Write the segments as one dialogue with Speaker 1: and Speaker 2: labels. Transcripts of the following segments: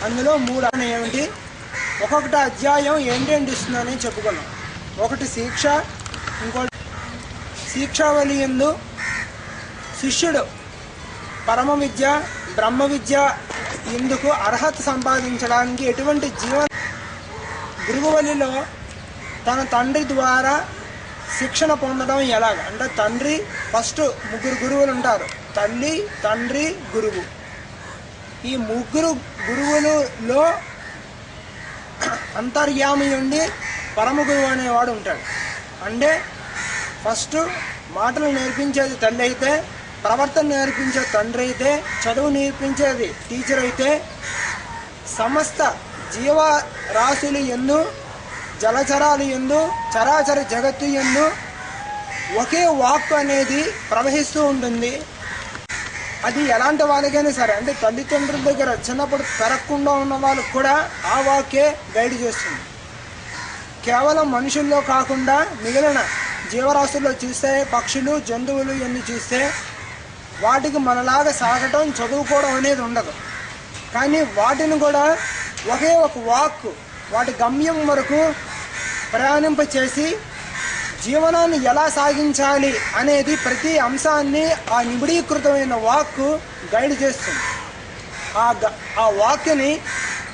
Speaker 1: అందులో 3 ఏమిటి, ఒక్కొక్కటి అధ్యాయం ఏంటేంటి ఇస్తుందని చెప్పుకున్నాం. ఒకటి శిక్ష, ఇంకోటి శిక్షావళి యందు శిష్యుడు పరమ విద్య బ్రహ్మ విద్య ఎందుకు అర్హత సంపాదించడానికి ఎటువంటి గురువువలిలో తన తండ్రి ద్వారా శిక్షణ పొందడం ఎలాగ అంటే, తండ్రి ఫస్ట్ 3 గురువులు ఉంటారు, తల్లి తండ్రి గురువు. ఈ 3 గురువులలో అంతర్యామి ఉండి పరమ గురువు అనేవాడు ఉంటాడు. అంటే ఫస్ట్ మాటలు నేర్పించేది తల్లి అయితే, ప్రవర్తన నేర్పించేది తండ్రి అయితే, చదువు నేర్పించేది టీచర్ అయితే, సమస్త జీవరాశులు యందు జలచరాలు యందు చరాచర జగత్తు యందు ఒకే వాక్ అనేది ప్రవహిస్తూ ఉంటుంది. అది ఎలాంటి వాళ్ళకైనా సరే, అంటే తల్లిదండ్రుల దగ్గర చిన్నప్పుడు పెరగకుండా ఉన్న వాళ్ళకు కూడా ఆ వాకే గైడ్ చేస్తుంది. కేవలం మనుషుల్లో కాకుండా మిగిలిన జీవరాశుల్లో చూస్తే, పక్షులు జంతువులు ఎన్ని చూస్తే వాటికి మనలాగా సాగటం చదువుకోవడం అనేది ఉండదు. కానీ వాటిని కూడా ఒకే ఒక వాక్ వాటి గమ్యం వరకు ప్రయాణింపచేసి జీవనాన్ని ఎలా సాగించాలి అనేది ప్రతి అంశాన్ని ఆ నిబిడీకృతమైన వాక్ గైడ్ చేస్తుంది. ఆ వాక్ని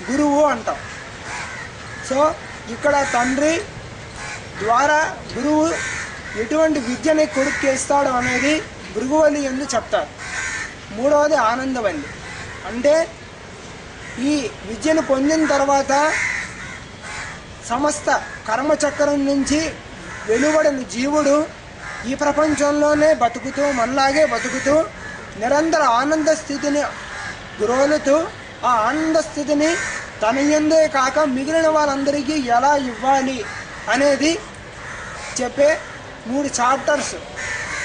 Speaker 1: గురువు అంటాం. సో ఇక్కడ తండ్రి ద్వారా గురువు ఎటువంటి విద్యని కొడుక్కి ఇస్తాడు అనేది భృగువలి యందు చెప్తారు. 3వది ఆనందవల్లి. అంటే ఈ విద్యను పొందిన తర్వాత సమస్త కర్మచక్రం నుంచి వెలువడిన జీవుడు ఈ ప్రపంచంలోనే బతుకుతూ మనలాగే బతుకుతూ నిరంతర ఆనంద స్థితిని గురోలుతూ ఆ ఆనంద స్థితిని తన యందే కాక మిగిలిన వాళ్ళందరికీ ఎలా ఇవ్వాలి అనేది చెప్పే 3 చాప్టర్స్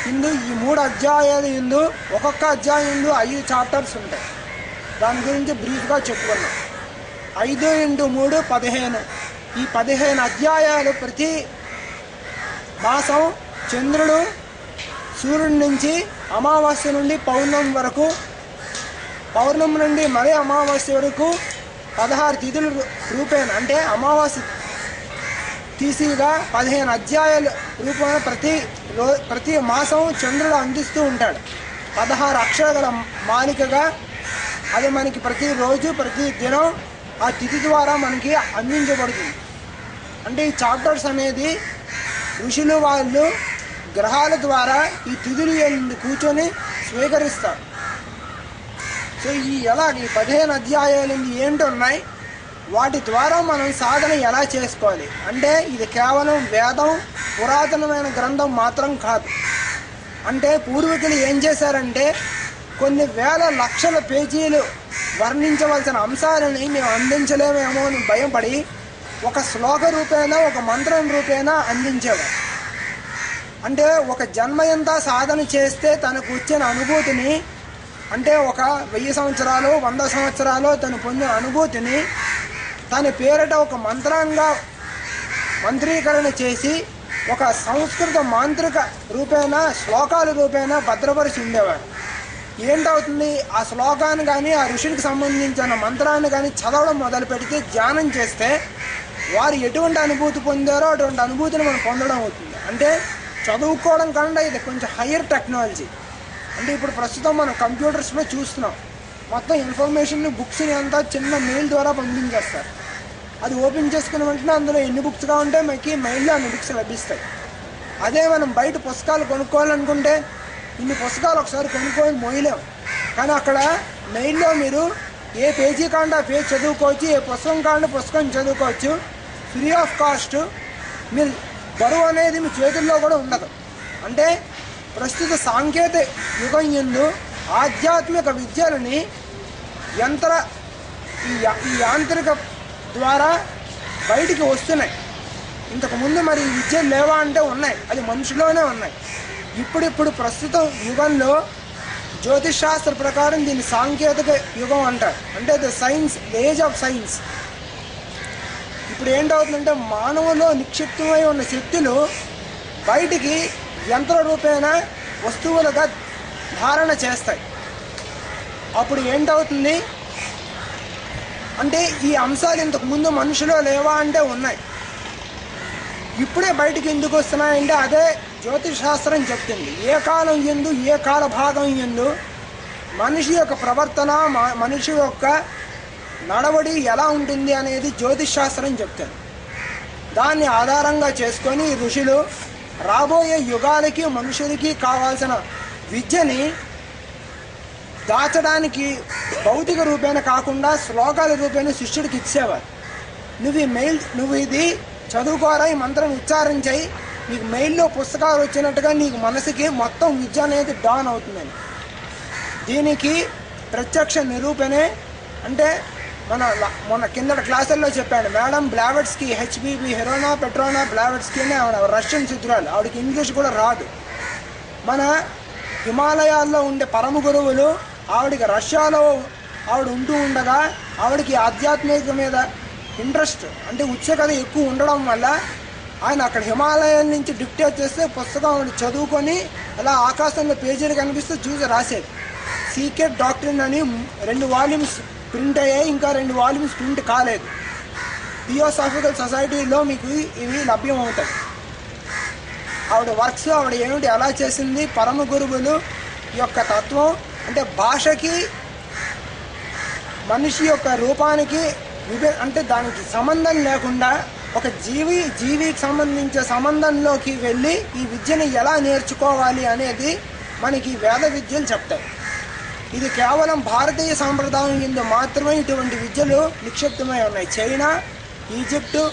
Speaker 1: ఇందు. ఈ 3 అధ్యాయాలు ఇందు, ఒక్కొక్క అధ్యాయం ఇందు 5 చాప్టర్స్ ఉంటాయి. దాని గురించి బ్రీఫ్గా చెప్పుకున్నాం. 5 × 3 15. ఈ 15 అధ్యాయాలు ప్రతి మాసం చంద్రుడు సూర్యుడి నుంచి అమావాస్య నుండి పౌర్ణమి వరకు, పౌర్ణమి నుండి మరీ అమావాస్య వరకు 16 తిథుల రూపేణ, అంటే అమావాస్య తీసిగా 15 అధ్యాయాల రూపేణ ప్రతి మాసం చంద్రుడు అందిస్తూ ఉంటాడు. 16 అక్షరగల మాలికగా అది మనకి ప్రతిరోజు ప్రతి దినం ఆ తిథి ద్వారా మనకి అందించబడుతుంది. అంటే ఈ చాప్టర్స్ అనేది ఋషులు వాళ్ళు గ్రహాల ద్వారా ఈ తిథులు కూర్చొని స్వీకరిస్తారు. సో ఈ 15 అధ్యాయాలు ఏంటి ఉన్నాయి, వాటి ద్వారా మనం సాధన ఎలా చేసుకోవాలి అంటే, ఇది కేవలం వేదం పురాతనమైన గ్రంథం మాత్రం కాదు. అంటే పూర్వీకులు ఏం చేశారంటే, కొన్ని వేల లక్షల పేజీలు వర్ణించవలసిన అంశాలని మేము అందించలేమేమో అని భయపడి ఒక శ్లోక రూపేణ ఒక మంత్రం రూపేణ అందించేవారు. అంటే ఒక జన్మ ఎంత సాధన చేస్తే తనకు వచ్చిన అనుభూతిని, అంటే ఒక 1000 సంవత్సరాలు 100 సంవత్సరాలు తను పొందిన అనుభూతిని తన పేరిట ఒక మంత్రంగా మంత్రీకరణ చేసి ఒక సంస్కృత మాంత్రిక రూపేణ శ్లోకాల రూపేణ భద్రపరిచి ఉండేవారు. ఏంటవుతుంది, ఆ శ్లోకాన్ని కానీ ఆ ఋషులకు సంబంధించిన మంత్రాన్ని కానీ చదవడం మొదలు పెడితే, ధ్యానం చేస్తే వారు ఎటువంటి అనుభూతి పొందారో అటువంటి అనుభూతిని మనం పొందడం అవుతుంది. అంటే చదువుకోవడం కన్నా ఇది కొంచెం హయ్యర్ టెక్నాలజీ. అంటే ఇప్పుడు ప్రస్తుతం మనం కంప్యూటర్స్లో చూస్తున్నాం, మొత్తం ఇన్ఫర్మేషన్ని బుక్స్ని అంతా చిన్న మెయిల్ ద్వారా పంపించేస్తారు. అది ఓపెన్ చేసుకున్న వెంటనే అందులో ఎన్ని బుక్స్గా ఉంటే మనకి మెయిల్లో అన్ని బుక్స్ లభిస్తాయి. అదే మనం బయట పుస్తకాలు కొనుక్కోవాలనుకుంటే ఇన్ని పుస్తకాలు ఒకసారి కొనుక్కొని మోయలేం. కానీ అక్కడ మెయిల్లో మీరు ఏ పేజీ కాంటే ఆ పేజీ చదువుకోవచ్చు, ఏ పుస్తకం కాంటే పుస్తకం చదువుకోవచ్చు, ఫ్రీ ఆఫ్ కాస్ట్. మీరు బరువు అనేది మీ చేతుల్లో కూడా ఉండదు. అంటే ప్రస్తుత సాంకేతిక యుగం యందు ఆధ్యాత్మిక విద్యలని ఈ యాంత్రిక ద్వారా బయటికి వస్తున్నాయి. ఇంతకుముందు మరి ఈ విద్యలు లేవా అంటే ఉన్నాయి, అది మనుషులోనే ఉన్నాయి. ఇప్పుడు ప్రస్తుతం యుగంలో జ్యోతిష్ శాస్త్ర ప్రకారం దీన్ని సాంకేతిక యుగం అంటారు. అంటే ద ఏజ్ ఆఫ్ సైన్స్. ఇప్పుడు ఏంటవుతుందంటే, మానవులో నిక్షిప్తమై ఉన్న శక్తులు బయటికి యంత్ర రూపేణ వస్తువులుగా ధారణ చేస్తాయి. అప్పుడు ఏంటవుతుంది, అంటే ఈ అంశాలు ఇంతకుముందు మనుషులో లేవా అంటే ఉన్నాయి. ఇప్పుడే బయటికి ఎందుకు వస్తున్నాయంటే అదే జ్యోతిష్ శాస్త్రం చెప్తుంది. ఏ కాలం యందు ఏ కాల భాగం యందు మనిషి యొక్క ప్రవర్తన, మనిషి యొక్క నడవడి ఎలా ఉంటుంది అనేది జ్యోతిష్ శాస్త్రం చెప్తుంది. దాన్ని ఆధారంగా చేసుకొని ఋషులు రాబోయే యుగాలకి మనుషులకి కావాల్సిన విద్యని దాచడానికి భౌతిక రూపేణ కాకుండా శ్లోకాల రూపేణ శిష్యుడికి ఇచ్చేవారు. నువ్వు ఇది చదువుకోరా, ఈ మంత్రం ఉచ్చారించాయి, నీకు మెయిల్లో పుస్తకాలు వచ్చినట్టుగా నీకు మనసుకి మొత్తం విద్య అనేది డాన్ అవుతుందని. దీనికి ప్రత్యక్ష నిరూపణే అంటే మన కిందటి క్లాసుల్లో చెప్పాడు మేడం బ్లావెట్స్కి, హెచ్బిబి హెరోనా పెట్రోనా బ్లావెట్స్కి అని ఆవిడ రష్యన్ చిత్రాలు, ఆవిడకి ఇంగ్లీష్ కూడా రాదు. మన హిమాలయాల్లో ఉండే పరమ గురువులు ఆవిడకి రష్యాలో ఆవిడ ఉంటూ ఉండగా ఆవిడకి ఆధ్యాత్మిక మీద ఇంట్రెస్ట్ అంటే ఉత్సుకత ఎక్కువ ఉండడం వల్ల ఆయన అక్కడ హిమాలయాల నుంచి డిక్టేట్ చేస్తే పుస్తకం ఆవిడ చదువుకొని అలా ఆకాశంలో పేజీలు కనిపిస్తే చూసి రాసేది. సీక్రెట్ డాక్ట్రిన్ అని 2 వాల్యూమ్స్ ప్రింట్ అయ్యాయి, ఇంకా 2 వాల్యూమ్స్ ప్రింట్ కాలేదు. థియోసాఫికల్ సొసైటీలో మీకు ఇవి లభ్యం అవుతాయి. ఆవిడ వర్క్స్ ఆవిడ ఏమిటి ఎలా చేసింది, పరమ గురువులు యొక్క తత్వం అంటే భాషకి మనిషి యొక్క రూపానికి అంటే దానికి సంబంధం లేకుండా ఒక జీవికి సంబంధించే సంబంధంలోకి వెళ్ళి ఈ విద్యని ఎలా నేర్చుకోవాలి అనేది మనకి వేద విద్యలు చెప్తాయి. ఇది కేవలం భారతీయ సాంప్రదాయం కింద మాత్రమే ఇటువంటి విద్యలు నిక్షిప్తమై ఉన్నాయి. చైనా, ఈజిప్టు,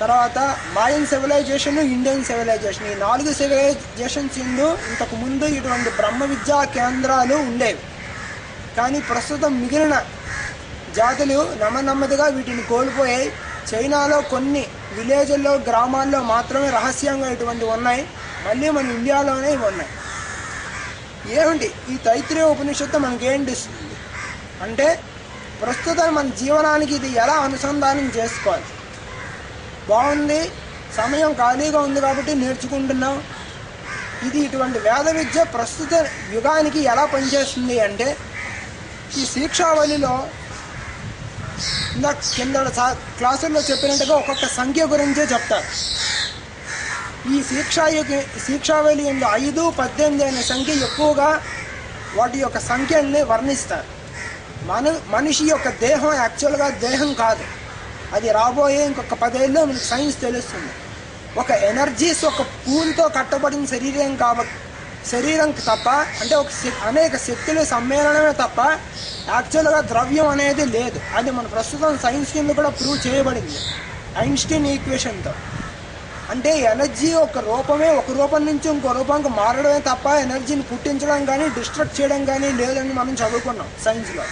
Speaker 1: తర్వాత మాయన్ సివిలైజేషన్, ఇండియన్ సివిలైజేషన్, ఈ 4 సివిలైజేషన్స్ ఇంతకు ముందు ఇటువంటి బ్రహ్మ విద్యా కేంద్రాలు ఉండేవి. కానీ ప్రస్తుతం మిగిలిన జాతులు నెమ్మదిగా వీటిని కోల్పోయాయి. చైనాలో కొన్ని విలేజ్ల్లో, గ్రామాల్లో మాత్రమే రహస్యంగా ఇటువంటివి ఉన్నాయి. మళ్ళీ మన ఇండియాలోనే ఇవి ఉన్నాయి. ఏమిటి ఈ తైత్రీయ ఉపనిషత్తు మనకేంటి ఇస్తుంది అంటే ప్రస్తుతం మన జీవనానికి ఇది ఎలా అనుసంధానం చేసుకోవాలి. బాగుంది, సమయం ఖాళీగా ఉంది కాబట్టి నేర్చుకుంటున్నాం. ఇది ఇటువంటి వేద విద్య ప్రస్తుత యుగానికి ఎలా పనిచేస్తుంది అంటే ఈ శిక్షావళిలో కింద క్లాసుల్లో చెప్పినట్టుగా ఒక్కొక్క సంఖ్య గురించే చెప్తారు. ఈ శిక్షావళి 5, 18 అనే సంఖ్య ఎక్కువగా వాటి యొక్క సంఖ్యల్ని వర్ణిస్తారు. మనిషి యొక్క దేహం యాక్చువల్గా దేహం కాదు, అది రాబోయే ఇంకొక 10 ఏళ్ళలో మనకి సైన్స్ తెలుస్తుంది. ఒక ఎనర్జీస్ ఒక పూల్తో కట్టబడిన శరీరం తప్ప అంటే అనేక శక్తుల సమ్మేళనమే తప్ప యాక్చువల్గా ద్రవ్యం అనేది లేదు. అది మన ప్రస్తుతం సైన్స్ కింద కూడా ప్రూవ్ చేయబడింది ఐన్స్టీన్ ఈక్వేషన్తో. అంటే ఎనర్జీ ఒక రూపమే ఒక రూపం నుంచి ఇంకో రూపానికి మారడమే తప్ప ఎనర్జీని పుట్టించడం కానీ డిస్ట్రక్ట్ చేయడం కానీ లేదని మనం చదువుకున్నాం సైన్స్లో.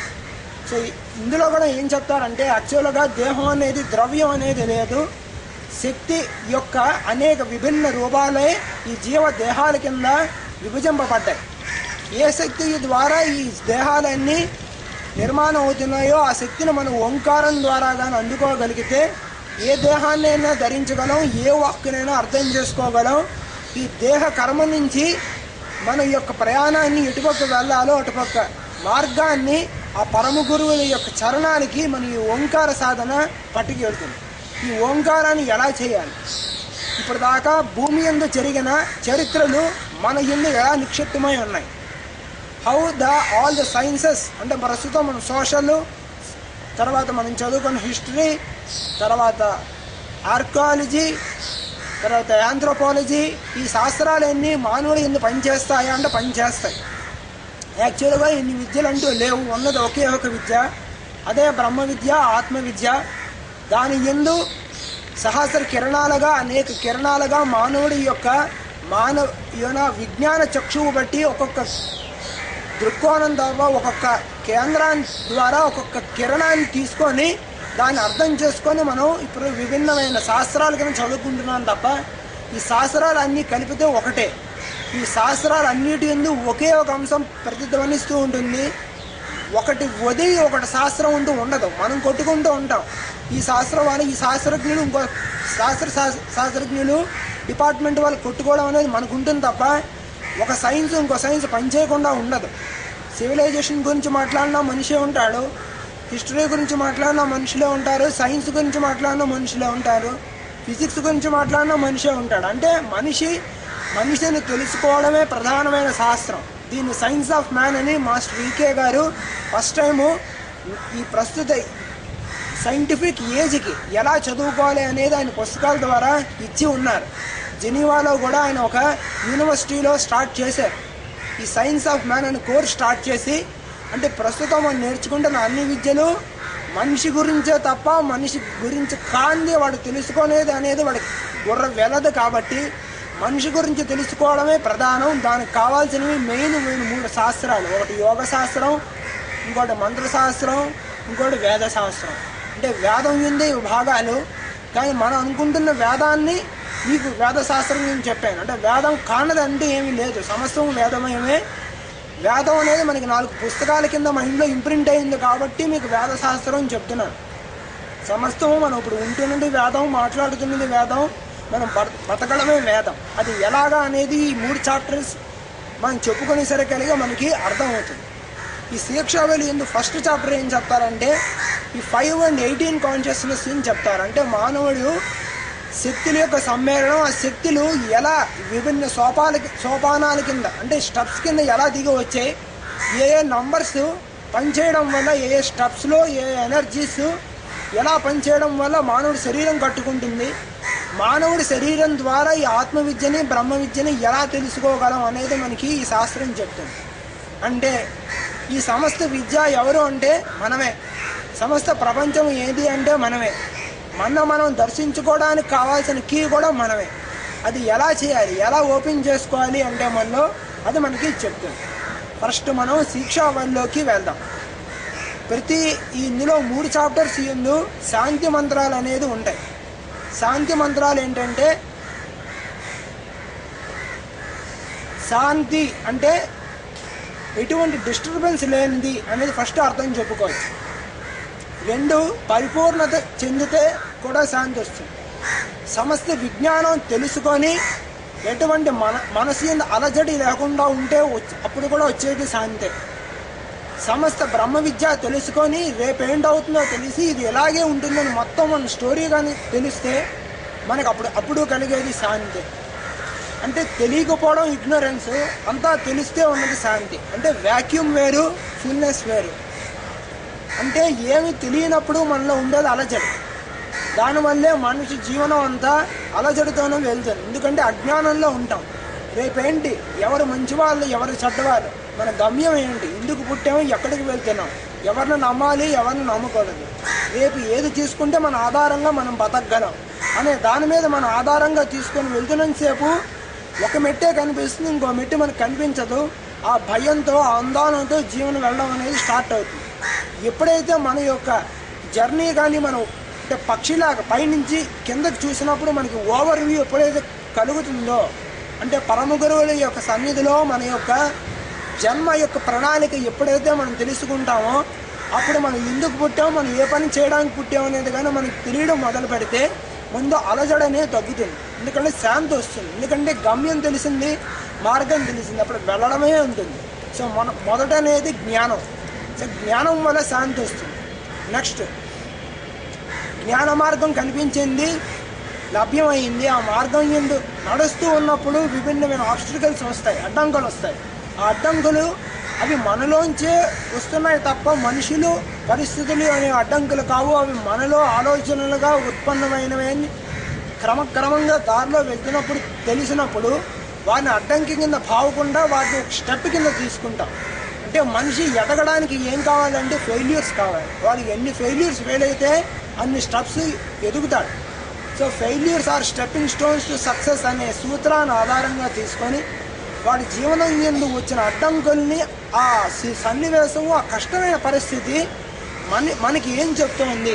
Speaker 1: సో ఇందులో కూడా ఏం చెప్తారంటే యాక్చువల్గా దేహం అనేది ద్రవ్యం అనేది లేదు, శక్తి యొక్క అనేక విభిన్న రూపాలే ఈ జీవ దేహాల కింద విభజింపబడ్డాయి. ఏ శక్తి ద్వారా ఈ దేహాలన్నీ నిర్మాణం అవుతున్నాయో ఆ శక్తిని మనం ఓంకారం ద్వారా కానీ అందుకోగలిగితే ఏ దేహాన్నైనా ధరించగలం, ఏ వాక్కునైనా అర్థం చేసుకోగలం. ఈ దేహ కర్మ నుంచి మన యొక్క ప్రయాణాన్ని ఎటుపక్క వెళ్ళాలో అటుపక్క మార్గాన్ని ఆ పరమ గురువుల యొక్క చరణానికి మన ఈ ఓంకార సాధన పట్టుకెళ్తుంది. ఈ ఓంకారాన్ని ఎలా చేయాలి, ఇప్పుడు దాకా భూమి యందు జరిగిన చరిత్రలు మన యందు ఎలా నిక్షిప్తమై ఉన్నాయి. హౌ ఆల్ ద సైన్సెస్ అంటే ప్రస్తుతం మనం సోషల్, తర్వాత మనం చదువుకున్న హిస్టరీ, తర్వాత ఆర్కియాలజీ, తర్వాత యాంథ్రోపాలజీ, ఈ శాస్త్రాలన్నీ మానవుడు ఎందుకు పనిచేస్తాయా అంటే పనిచేస్తాయి. యాక్చువల్గా ఇన్ని విద్యలు అంటూ లేవు, ఉన్నది ఒకే ఒక విద్య, అదే బ్రహ్మ విద్య, ఆత్మ విద్య. దాని యందు సహస్ర కిరణాలుగా అనేక కిరణాలుగా మానవుడి యొక్క విజ్ఞాన చక్షువు బట్టి ఒక్కొక్క దృక్కోణం ద్వారా ఒక్కొక్క కేంద్రాన్ని ద్వారా ఒక్కొక్క కిరణాన్ని తీసుకొని దాన్ని అర్థం చేసుకొని మనం ఇప్పుడు విభిన్నమైన శాస్త్రాలు కింద చదువుకుంటున్నాం తప్ప ఈ శాస్త్రాలు అన్నీ కలిపితే ఒకటే. ఈ శాస్త్రాలు అన్నిటి యందు ఒకే ఒక అంశం ప్రతిధ్వనిస్తూ ఉంటుంది. ఒకటి వదిలి ఒకటి శాస్త్రం ఉంటూ ఉండదు. మనం కొట్టుకుంటూ ఉంటాం. ఈ శాస్త్రం వాళ్ళు, ఈ శాస్త్రజ్ఞులు, ఇంకో శాస్త్రజ్ఞులు డిపార్ట్మెంట్ వాళ్ళు కొట్టుకోవడం అనేది మనకు ఉంటుంది తప్ప ఒక సైన్స్ ఇంకో సైన్స్ పనిచేయకుండా ఉండదు. సివిలైజేషన్ గురించి మాట్లాడినా మనిషే ఉంటాడు, హిస్టరీ గురించి మాట్లాడిన మనుషులే ఉంటారు, సైన్స్ గురించి మాట్లాడిన మనుషులే ఉంటారు, ఫిజిక్స్ గురించి మాట్లాడిన మనిషే ఉంటాడు. అంటే మనిషిని తెలుసుకోవడమే ప్రధానమైన శాస్త్రం. దీన్ని సైన్స్ ఆఫ్ మ్యాన్ అని మాస్టర్ వికే గారు ఫస్ట్ టైము ఈ ప్రస్తుత సైంటిఫిక్ ఏజ్కి ఎలా చదువుకోవాలి అనేది ఆయన పుస్తకాల ద్వారా ఇచ్చి ఉన్నారు. జెనీవాలో కూడా ఆయన ఒక యూనివర్సిటీలో స్టార్ట్ చేశారు. ఈ సైన్స్ ఆఫ్ మ్యాన్ అనే కోర్స్ స్టార్ట్ చేసి, అంటే ప్రస్తుతం మనం నేర్చుకుంటున్న అన్ని విద్యలు మనిషి గురించే తప్ప మనిషి గురించి కాంది వాడు తెలుసుకునేది అనేది వాడికి బుర్ర వెళ్ళదు. కాబట్టి మనిషి గురించి తెలుసుకోవడమే ప్రధానం. దానికి కావాల్సినవి మెయిన్ 3 శాస్త్రాలు. ఒకటి యోగ శాస్త్రం, ఇంకోటి మంత్రశాస్త్రం, ఇంకోటి వేద శాస్త్రం. అంటే వేదం ఉంది భాగాలు, కానీ మనం అనుకుంటున్న వేదాన్ని మీకు వేదశాస్త్రం నేను చెప్పాను. అంటే వేదం కానది అంటే ఏమీ లేదు, సమస్తం వేదమయమే. వేదం అనేది మనకి 4 పుస్తకాల కింద మైండ్లో ఇంప్రింట్ అయింది కాబట్టి మీకు వేదశాస్త్రం చెప్తున్నాను. సమస్తము మనం ఇప్పుడు ఉంటున్నది వేదం, మాట్లాడుతున్నది వేదం, మనం బతకడమే వేదం. అది ఎలాగా అనేది ఈ 3 చాప్టర్స్ మనం చెప్పుకునేసరికలిగా మనకి అర్థమవుతుంది. ఈ శిక్షావళి ఎందుకు ఫస్ట్ చాప్టర్ ఏం చెప్తారంటే ఈ 5 and 18 కాన్షియస్నెస్ అని చెప్తారు. అంటే మానవుడు శక్తుల యొక్క సమ్మేళనం, ఆ శక్తులు ఎలా విభిన్న సోపానాల కింద అంటే స్టెప్స్ కింద ఎలా దిగి వచ్చాయి, ఏ నంబర్స్ పనిచేయడం వల్ల ఏ స్టెప్స్లో ఏ ఎనర్జీస్ ఎలా పనిచేయడం వల్ల మానవుడి శరీరం కట్టుకుంటుంది, మానవుడి శరీరం ద్వారా ఈ ఆత్మ విద్యని బ్రహ్మ విద్యని ఎలా తెలుసుకోగలం అనేది మనకి ఈ శాస్త్రం చెప్తుంది. అంటే ఈ సమస్త విద్య ఎవరు అంటే మనమే, సమస్త ప్రపంచం ఏది అంటే మనమే, మనం దర్శించుకోవడానికి కావాల్సిన కీ కూడా మనమే. అది ఎలా చేయాలి, ఎలా ఓపెన్ చేసుకోవాలి అంటే మనలో అది మనకి చెప్తుంది. ఫస్ట్ మనం శిక్షావళిలోకి వెళ్దాం. ఇందులో 3 చాప్టర్స్ ఎందు శాంతి మంత్రాలు అనేది ఉంటాయి. శాంతి మంత్రాలు ఏంటంటే శాంతి అంటే ఎటువంటి డిస్టర్బెన్స్ లేనిది అనేది ఫస్ట్ అర్థం చెప్పుకోవచ్చు. 2 పరిపూర్ణత చెందితే కూడా శాంతి వస్తుంది. సమస్త విజ్ఞానం తెలుసుకొని ఎటువంటి మనసు అలజడి లేకుండా ఉంటే అప్పుడు కూడా వచ్చేది శాంతే. సమస్త బ్రహ్మ విద్య తెలుసుకొని రేపేంటవుతుందో తెలిసి ఇది ఎలాగే ఉంటుందని మొత్తం మన స్టోరీ కానీ తెలిస్తే మనకు అప్పుడు కలిగేది శాంతి. అంటే తెలియకపోవడం ఇగ్నరెన్స్, అంతా తెలిస్తే ఉన్నది శాంతి. అంటే వ్యాక్యూమ్ వేరు, ఫుల్నెస్ వేరు. అంటే ఏమి తెలియనప్పుడు మనలో ఉండేది అలజడి. దానివల్లే మనిషి జీవనం అంతా అలజడితోనే వెళ్తుంది. ఎందుకంటే అజ్ఞానంలో ఉంటాం. రేపేంటి, ఎవరు మంచివాళ్ళు ఎవరు చెడ్డవాళ్ళు, మన గమ్యం ఏంటి, ఎందుకు పుట్టాము, ఎక్కడికి వెళ్తున్నాం, ఎవరిని నమ్మాలి ఎవరిని నమ్మకూడదు, రేపు ఏది తీసుకుంటే మన ఆధారంగా మనం బతకగలం అనే దాని మీద మనం ఆధారంగా తీసుకొని వెళ్తున్నంతసేపు ఒక మెట్టే కనిపిస్తుంది, ఇంకో మెట్టు మనకు కనిపించదు. ఆ భయంతో ఆ ఆందోళనతో జీవనం వెళ్ళడం అనేది స్టార్ట్ అవుతుంది. ఎప్పుడైతే మన యొక్క జర్నీ కానీ మనం అంటే పక్షిలాగా పైనుంచి కిందకి చూసినప్పుడు మనకి ఓవర్ వ్యూ ఎప్పుడైతే కలుగుతుందో, అంటే పరమ గురువుల యొక్క సన్నిధిలో మన యొక్క జన్మ యొక్క ప్రణాళిక ఎప్పుడైతే మనం తెలుసుకుంటామో అప్పుడు మనం ఎందుకు పుట్టామో, మనం ఏ పని చేయడానికి పుట్టామో అనేది కానీ మనకి తెలియడం మొదలు పెడితే ముందు అలజడి అనేది తగ్గుతుంది. ఎందుకంటే శాంతి వస్తుంది. ఎందుకంటే గమ్యం తెలిసింది, మార్గం తెలిసింది, అప్పుడు వెళ్ళడమే ఉంటుంది. సో మొదట అనేది జ్ఞానం. సో జ్ఞానం వల్ల శాంతి వస్తుంది. నెక్స్ట్ జ్ఞాన మార్గం కనిపించింది, లభ్యమైంది. ఆ మార్గం ఎందు నడుస్తూ ఉన్నప్పుడు విభిన్నమైన ఆబ్స్టికల్స్ వస్తాయి, అడ్డంకులు వస్తాయి. ఆ అడ్డంకులు అవి మనలోంచే వస్తున్నాయి తప్ప మనుషులు పరిస్థితులు అనే అడ్డంకులు కావు. అవి మనలో ఆలోచనలుగా ఉత్పన్నమైనవి. క్రమక్రమంగా దారిలో వెళ్తున్నప్పుడు తెలిసినప్పుడు వాటిని అడ్డంకి కింద భావకుండా వాటిని ఒక స్టెప్ కింద తీసుకుంటాం. అంటే మనిషి ఎదగడానికి ఏం కావాలంటే ఫెయిల్యూర్స్ కావాలి. వాడికి ఎన్ని ఫెయిల్యూర్స్ ఫెయిల్ అయితే అన్ని స్టెప్స్ ఎదుగుతాడు. So failures are stepping stones to success అనే సూత్రాన్ని ఆధారంగా తీసుకొని వాడి జీవనం ఎందు వచ్చిన అడ్డంకుల్ని, ఆ సన్నివేశము, ఆ కష్టమైన పరిస్థితి మనకి ఏం చెప్తోంది,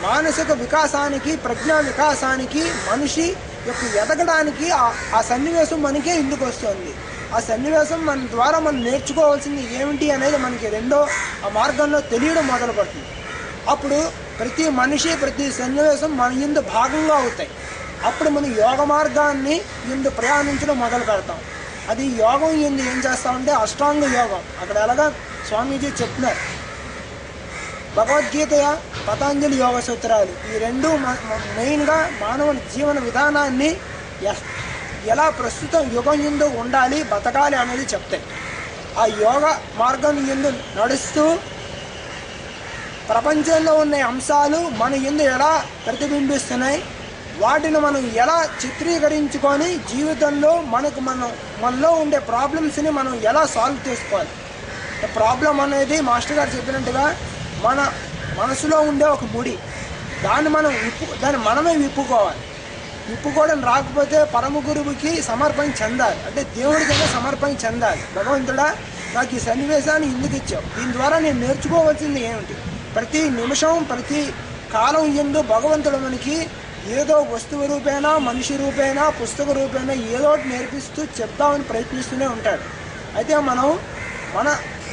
Speaker 1: మానసిక వికాసానికి ప్రజ్ఞా వికాసానికి మనిషి యొక్క ఎదగడానికి ఆ సన్నివేశం మనకే ఎందుకు వస్తుంది, ఆ సన్నివేశం మన ద్వారా మనం నేర్చుకోవాల్సింది ఏమిటి అనేది మనకి ఆ మార్గంలో తెలియడం మొదలు పడుతుంది. అప్పుడు ప్రతి మనిషి ప్రతి సన్నివేశం మన యందు భాగంగా అవుతాయి. అప్పుడు మనం యోగ మార్గాన్ని యందు ప్రయాణించడం మొదలు పెడతాం. అది యోగం యందు ఏం చేస్తామంటే అష్టాంగ యోగం. అక్కడ ఎలాగా స్వామీజీ చెప్తున్నారు, భగవద్గీత, పతంజలి యోగ సూత్రాలు, ఈ రెండు మెయిన్గా మానవుని జీవన విధానాన్ని ఎలా ప్రస్తుతం యుగం యందు ఉండాలి, బతకాలి అనేది చెప్తాయి. ఆ యోగ మార్గం యందు నడుస్తూ ప్రపంచంలో ఉన్న అంశాలు మన యందు ఎలా ప్రతిబింబిస్తున్నాయి, వాటిని మనం ఎలా చిత్రీకరించుకొని జీవితంలో మనలో ఉండే ప్రాబ్లమ్స్ని మనం ఎలా సాల్వ్ చేసుకోవాలి. ప్రాబ్లం అనేది మాస్టర్ గారు చెప్పినట్టుగా మన మనసులో ఉండే ఒక ముడి, దాన్ని మనమే విప్పుకోవాలి. విప్పుకోవడం రాకపోతే పరమ గురువుకి సమర్పణ చెందాలి, అంటే దేవుడికైనా సమర్పణ చెందాలి. భగవంతుడా, నాకు ఈ సన్నివేశాన్ని ఎందుకు ఇచ్చావు, దీని ద్వారా నేను నేర్చుకోవాల్సింది ఏమిటి? ప్రతి నిమిషం ప్రతి కాలం యందు భగవంతుడు మనకి ఏదో వస్తువు రూపేణా, మనిషి రూపేణా, పుస్తక రూపేణా ఏదో ఒకటి నేర్పిస్తూ చెప్దామని ప్రయత్నిస్తూనే ఉంటాడు. అయితే మనం మన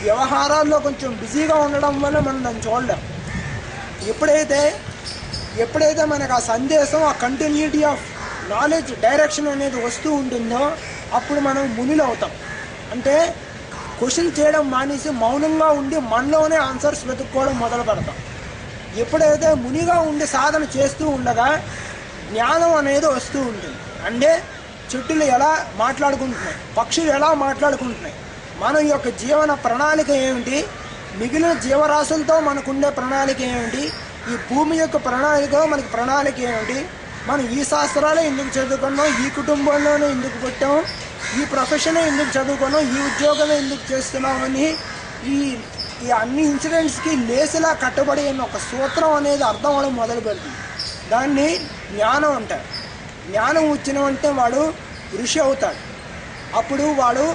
Speaker 1: వ్యవహారాల్లో కొంచెం బిజీగా ఉండడం వల్ల మనం దాన్ని చూడలేం. ఎప్పుడైతే మనకు ఆ సందేశం, ఆ కంటిన్యూటీ ఆఫ్ నాలెడ్జ్, డైరెక్షన్ అనేది వస్తూ ఉంటుందో అప్పుడు మనం మునిలు అవుతాం. అంటే క్వశ్చన్ చేయడం మానేసి మౌనంగా ఉండి మనలోనే ఆన్సర్స్ వెతుక్కోవడం మొదలు పెడతాం. ఎప్పుడైతే మునిగా ఉండి సాధన చేస్తూ ఉండగా జ్ఞానం అనేది వస్తూ ఉంటుంది. అంటే చెట్టులు ఎలా మాట్లాడుకుంటున్నాయి, పక్షులు ఎలా మాట్లాడుకుంటున్నాయి, మన యొక్క జీవన ప్రణాళిక ఏమిటి, మిగిలిన జీవరాశులతో మనకుండే ప్రణాళిక ఏమిటి, ఈ భూమి యొక్క మనకి ప్రణాళిక ఏమిటి, మనం ఈ శాస్త్రాలే ఎందుకు చదువుకున్నాం, ఈ కుటుంబంలోనే ఎందుకు పుట్టాం, ఈ ప్రొఫెషనే ఎందుకు చదువుకున్నాం, ఈ ఉద్యోగమే ఎందుకు చేస్తున్నామని ఈ అన్ని ఇన్సిడెంట్స్కి లేసిలా కట్టుబడి ఉన్న ఒక సూత్రం అనేది అర్థం అవడం మొదలు పెడుతుంది. దాన్ని జ్ఞానం అంటారు. జ్ఞానం వచ్చినంటే వాడు ఋషి అవుతాడు. అప్పుడు వాడు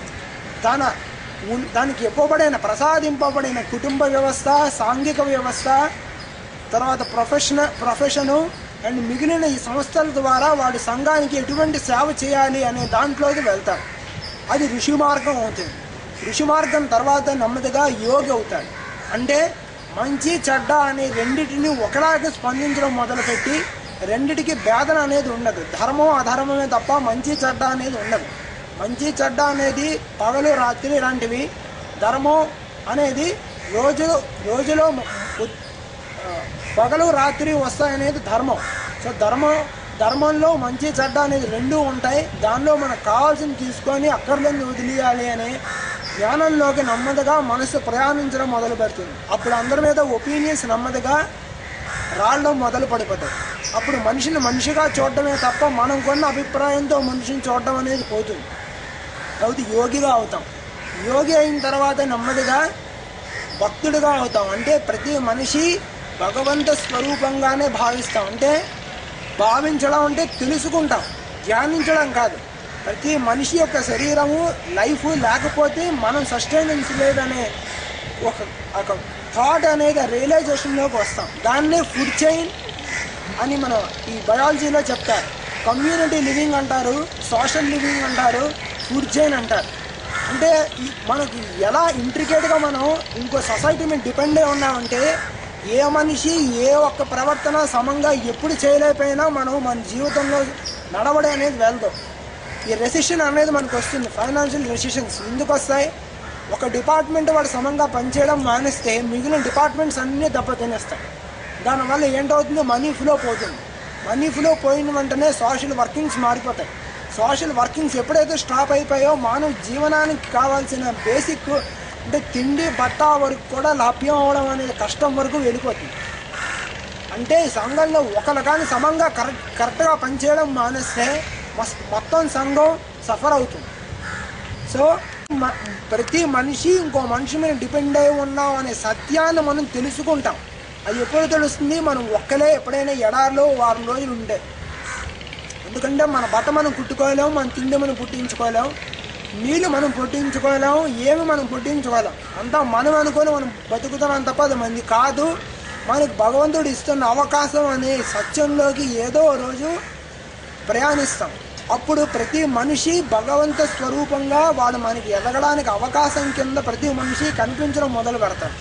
Speaker 1: దానికి ప్రసాదింపబడిన కుటుంబ వ్యవస్థ, సాంఘిక వ్యవస్థ, తర్వాత ప్రొఫెషను అండ్ మిగిలిన ఈ సంస్థల ద్వారా వాడు సంఘానికి ఎటువంటి సేవ చేయాలి అనే దాంట్లోకి వెళ్తాడు. అది ఋషి మార్గం అవుతుంది. ఋషి మార్గం తర్వాత నెమ్మదిగా యోగి అవుతాడు. అంటే మంచి చెడ్డ అనే రెండింటిని ఒకలాగా స్పందించడం మొదలుపెట్టి రెండిటికి భేదన అనేది ఉండదు. ధర్మం అధర్మమే తప్ప మంచి చెడ్డ అనేది ఉండదు. మంచి చెడ్డ అనేది పగలు రాత్రి లాంటివి. ధర్మం అనేది రోజులో పగలు రాత్రి వస్తాయనేది ధర్మం. సో ధర్మంలో మంచి చెడ్డ అనేది రెండూ ఉంటాయి. దానిలో మనకు కావాల్సింది తీసుకొని అక్కర్లేని వదిలేయాలి అనే జ్ఞానంలోకి నెమ్మదిగా మనసు ప్రయాణించడం మొదలు పెడుతుంది. అప్పుడు అందరి మీద ఒపీనియన్స్ నెమ్మదిగా రావడం మొదలు పడిపోతాయి. అప్పుడు మనిషిని మనిషిగా చూడటమే తప్ప మనం కొన్న అభిప్రాయంతో మనిషిని చూడడం అనేది పోతుంది. కాబట్టి యోగిగా అవుతాం. యోగి అయిన తర్వాత నెమ్మదిగా భక్తుడిగా అవుతాం. అంటే ప్రతి మనిషి భగవంత స్వరూపంగానే భావిస్తాం. అంటే భావించడం అంటే తెలుసుకుంటాం, ధ్యానించడం కాదు. ప్రతి మనిషి యొక్క శరీరము లైఫ్ లేకపోతే మనం సస్టైనెన్స్ లేదనే ఒక థాట్ అనేది రియలైజేషన్లోకి వస్తాం. దాన్నే ఫుడ్ చైన్ అని మనం ఈ బయాలజీలో చెప్తారు. కమ్యూనిటీ లివింగ్ అంటారు, సోషల్ లివింగ్ అంటారు, ఫుడ్ చైన్ అంటారు. అంటే మనకి ఎలా ఇంట్రికేట్గా మనం ఇంకో సొసైటీ మీద డిపెండ్ అయి ఉన్నామంటే ఏ మనిషి ఏ ఒక్క ప్రవర్తన సమంగా ఎప్పుడు చేయలేకపోయినా మనం మన జీవితంలో నడవడం అనేది వెళ్దాం. ఈ రెసిషన్ అనేది మనకు వస్తుంది. ఫైనాన్షియల్ రెసిషన్స్ ఎందుకు వస్తాయి? ఒక డిపార్ట్మెంట్ వాడు సమంగా పనిచేయడం మానేస్తే మిగిలిన డిపార్ట్మెంట్స్ అన్నీ దెబ్బతినేస్తాయి. దానివల్ల ఏంటవుతుంది? మనీ ఫ్లో పోతుంది. మనీ ఫ్లో పోయిన వెంటనే సోషల్ వర్కింగ్స్ మారిపోతాయి. సోషల్ వర్కింగ్స్ ఎప్పుడైతే స్టాప్ అయిపోయో మానవ జీవనానికి కావాల్సిన బేసిక్ అంటే తిండి బట్ట వరకు కూడా లభ్యం అవ్వడం అనేది కష్టం వరకు వెళ్ళిపోతుంది. అంటే సంఘంలో ఒకరు కానీ సమంగా కరెక్ట్గా పనిచేయడం మానేస్తే మొత్తం సంఘం సఫర్ అవుతుంది. సో ప్రతి మనిషి ఇంకో మనిషి మీద డిపెండ్ అయి ఉన్నాం అనే సత్యాన్ని మనం తెలుసుకుంటాం. అది ఎప్పుడు తెలుస్తుంది? మనం ఒక్కలే ఎప్పుడైనా ఎడారిలో వారం రోజులు ఉండే. ఎందుకంటే మన బట్ట మనం కుట్టుకోలేము, మన తిండి మనం పుట్టించుకోలేము, నీళ్ళు మనం పుట్టించుకోలేము, ఏమి మనం పుట్టించుకోలేం. అంతా మనం అనుకొని మనం బతుకుతున్నాం తప్ప అది మంది కాదు. మనకు భగవంతుడు ఇస్తున్న అవకాశం అనే సత్యంలోకి ఏదో రోజు ప్రయాణిస్తాం. అప్పుడు ప్రతి మనిషి భగవంత స్వరూపంగా వాడు మనకి ఎదగడానికి అవకాశం కింద ప్రతి మనిషి కనిపించడం మొదలు పెడతాడు.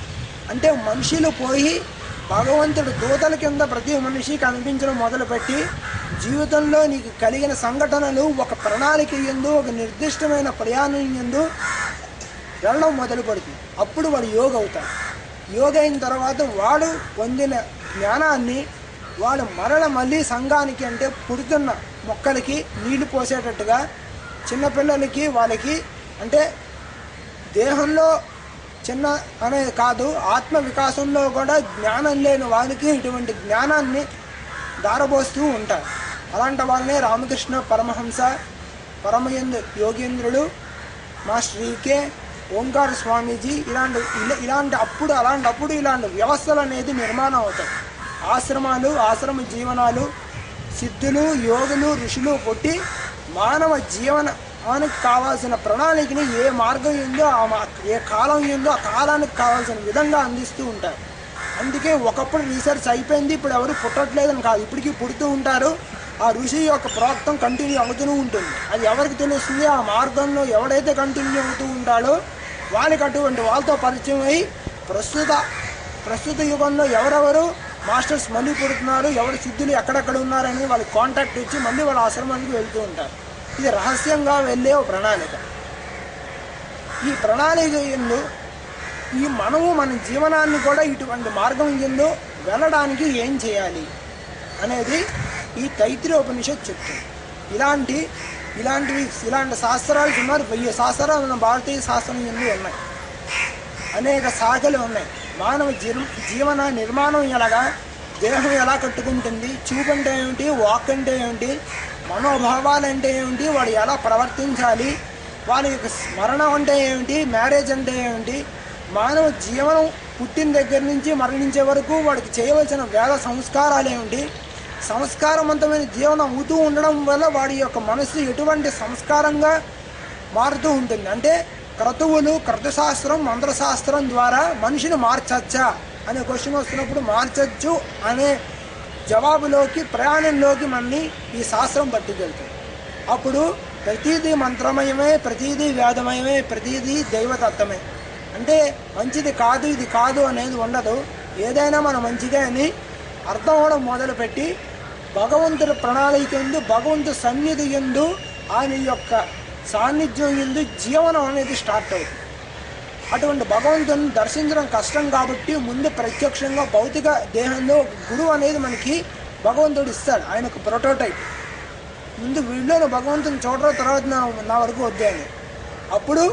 Speaker 1: అంటే మనుషులు పోయి భగవంతుడు దూతల కింద ప్రతి మనిషి కనిపించడం మొదలుపెట్టి జీవితంలో నీకు కలిగిన సంఘటనలు ఒక ప్రణాళిక యందు ఒక నిర్దిష్టమైన ప్రయాణం యందు వెళ్ళడం మొదలు పడుతుంది. అప్పుడు వాడు యోగి అవుతాడు. యోగి అయిన తర్వాత వాడు పొందిన జ్ఞానాన్ని వాడు మళ్ళీ సంఘానికి, అంటే పుడుతున్న మొక్కలకి నీళ్లు పోసేటట్టుగా, చిన్నపిల్లలకి వాళ్ళకి, అంటే దేహంలో చిన్న అనేది కాదు, ఆత్మ వికాసంలో కూడా జ్ఞానం లేని వారికి ఇటువంటి జ్ఞానాన్ని దారబోస్తూ ఉంటారు. అలాంటి వాళ్ళనే రామకృష్ణ పరమహంస, పరమయందు యోగేంద్రుడు, మా శ్రీకే ఓంకార స్వామీజీ అలాంటప్పుడు ఇలాంటి వ్యవస్థలు అనేది నిర్మాణం అవుతాయి. ఆశ్రమాలు, ఆశ్రమ జీవనాలు, సిద్ధులు, యోగులు, ఋషులు పుట్టి మానవ జీవనానికి కావాల్సిన ప్రణాళికని ఏ మార్గం ఉందో ఏ కాలం ఉందో ఆ కాలానికి కావాల్సిన విధంగా అందిస్తూ ఉంటారు. అందుకే ఒకప్పుడు రీసెర్చ్ అయిపోయింది, ఇప్పుడు ఎవరు పుట్టట్లేదని కాదు, ఇప్పటికీ పుడుతూ ఉంటారు. ఆ ఋషి యొక్క ప్రోక్తం కంటిన్యూ అవుతూ ఉంటుంది. అది ఎవరికి తెలుస్తుంది? ఆ మార్గంలో ఎవడైతే కంటిన్యూ అవుతూ ఉంటాడో వాళ్ళకి అటువంటి వాళ్ళతో పరిచయం అయ్యి ప్రస్తుత యుగంలో ఎవరెవరు మాస్టర్స్ మళ్ళీ పుడుతున్నారు, ఎవరు సిద్ధులు ఎక్కడెక్కడ ఉన్నారని వాళ్ళకి కాంటాక్ట్ ఇచ్చి మళ్ళీ వాళ్ళ ఆశ్రమానికి వెళ్తూ ఉంటారు. ఇది రహస్యంగా వెళ్ళే ప్రణాళిక. ఈ ప్రణాళిక ఎందు మనము మన జీవనాన్ని కూడా ఇటువంటి మార్గం ఎందు వెళ్ళడానికి ఏం చేయాలి అనేది ఈ తైత్రీయ ఉపనిషత్తు చెప్తుంది. ఇలాంటి శాస్త్రాలు సుమారు 1000 శాస్త్రాలు మన భారతీయ శాస్త్రం ఎందు ఉన్నాయి. అనేక శాఖలు ఉన్నాయి. మానవ జీవన నిర్మాణం ఎలాగా, దేహం ఎలా కట్టుకుంటుంది, చూపు అంటే ఏమిటి, వాక్ అంటే ఏమిటి, మనోభావాలు అంటే ఏమిటి, వాడు ఎలా ప్రవర్తించాలి, వాడి యొక్క మరణం అంటే ఏమిటి, మ్యారేజ్ అంటే ఏమిటి, మానవ జీవనం పుట్టిన దగ్గర నుంచి మరణించే వరకు వాడికి చేయవలసిన వేద సంస్కారాలు ఏమిటి, సంస్కారవంతమైన జీవనం అవుతూ ఉండడం వల్ల వాడి యొక్క మనసు ఎటువంటి సంస్కారంగా మారుతూ ఉంటుంది. అంటే క్రతుశాస్త్రం, మంత్రశాస్త్రం ద్వారా మనిషిని మార్చచ్చా అనే క్వశ్చన్ వస్తున్నప్పుడు మార్చచ్చు అనే జవాబులోకి, ప్రయాణంలోకి మనని ఈ శాస్త్రం పట్టుకెళ్తుంది. అప్పుడు ప్రతిదీ మంత్రమయమే, ప్రతిదీ వేదమయమే, ప్రతిదీ దైవతత్వమే. అంటే మంచిది కాదు, ఇది కాదు అనేది ఉండదు. ఏదైనా మన మంచిగా అని అర్థం అవడం మొదలుపెట్టి భగవంతుడి ప్రణాళిక ఎందు, భగవంతుడి సన్నిధి ఎందు, ఆయన యొక్క సాన్నిధ్యం ఎందు జీవనం అనేది స్టార్ట్ అవుతుంది. అటువంటి భగవంతుని దర్శించడం కష్టం కాబట్టి ముందు ప్రత్యక్షంగా భౌతిక దేహంలో గురువు అనేది మనకి భగవంతుడు ఇస్తాడు. ఆయనకు ప్రోటోటైప్. ముందు వీళ్ళలో భగవంతుని చూడడం, తర్వాత నా వరకు వద్దాను. అప్పుడు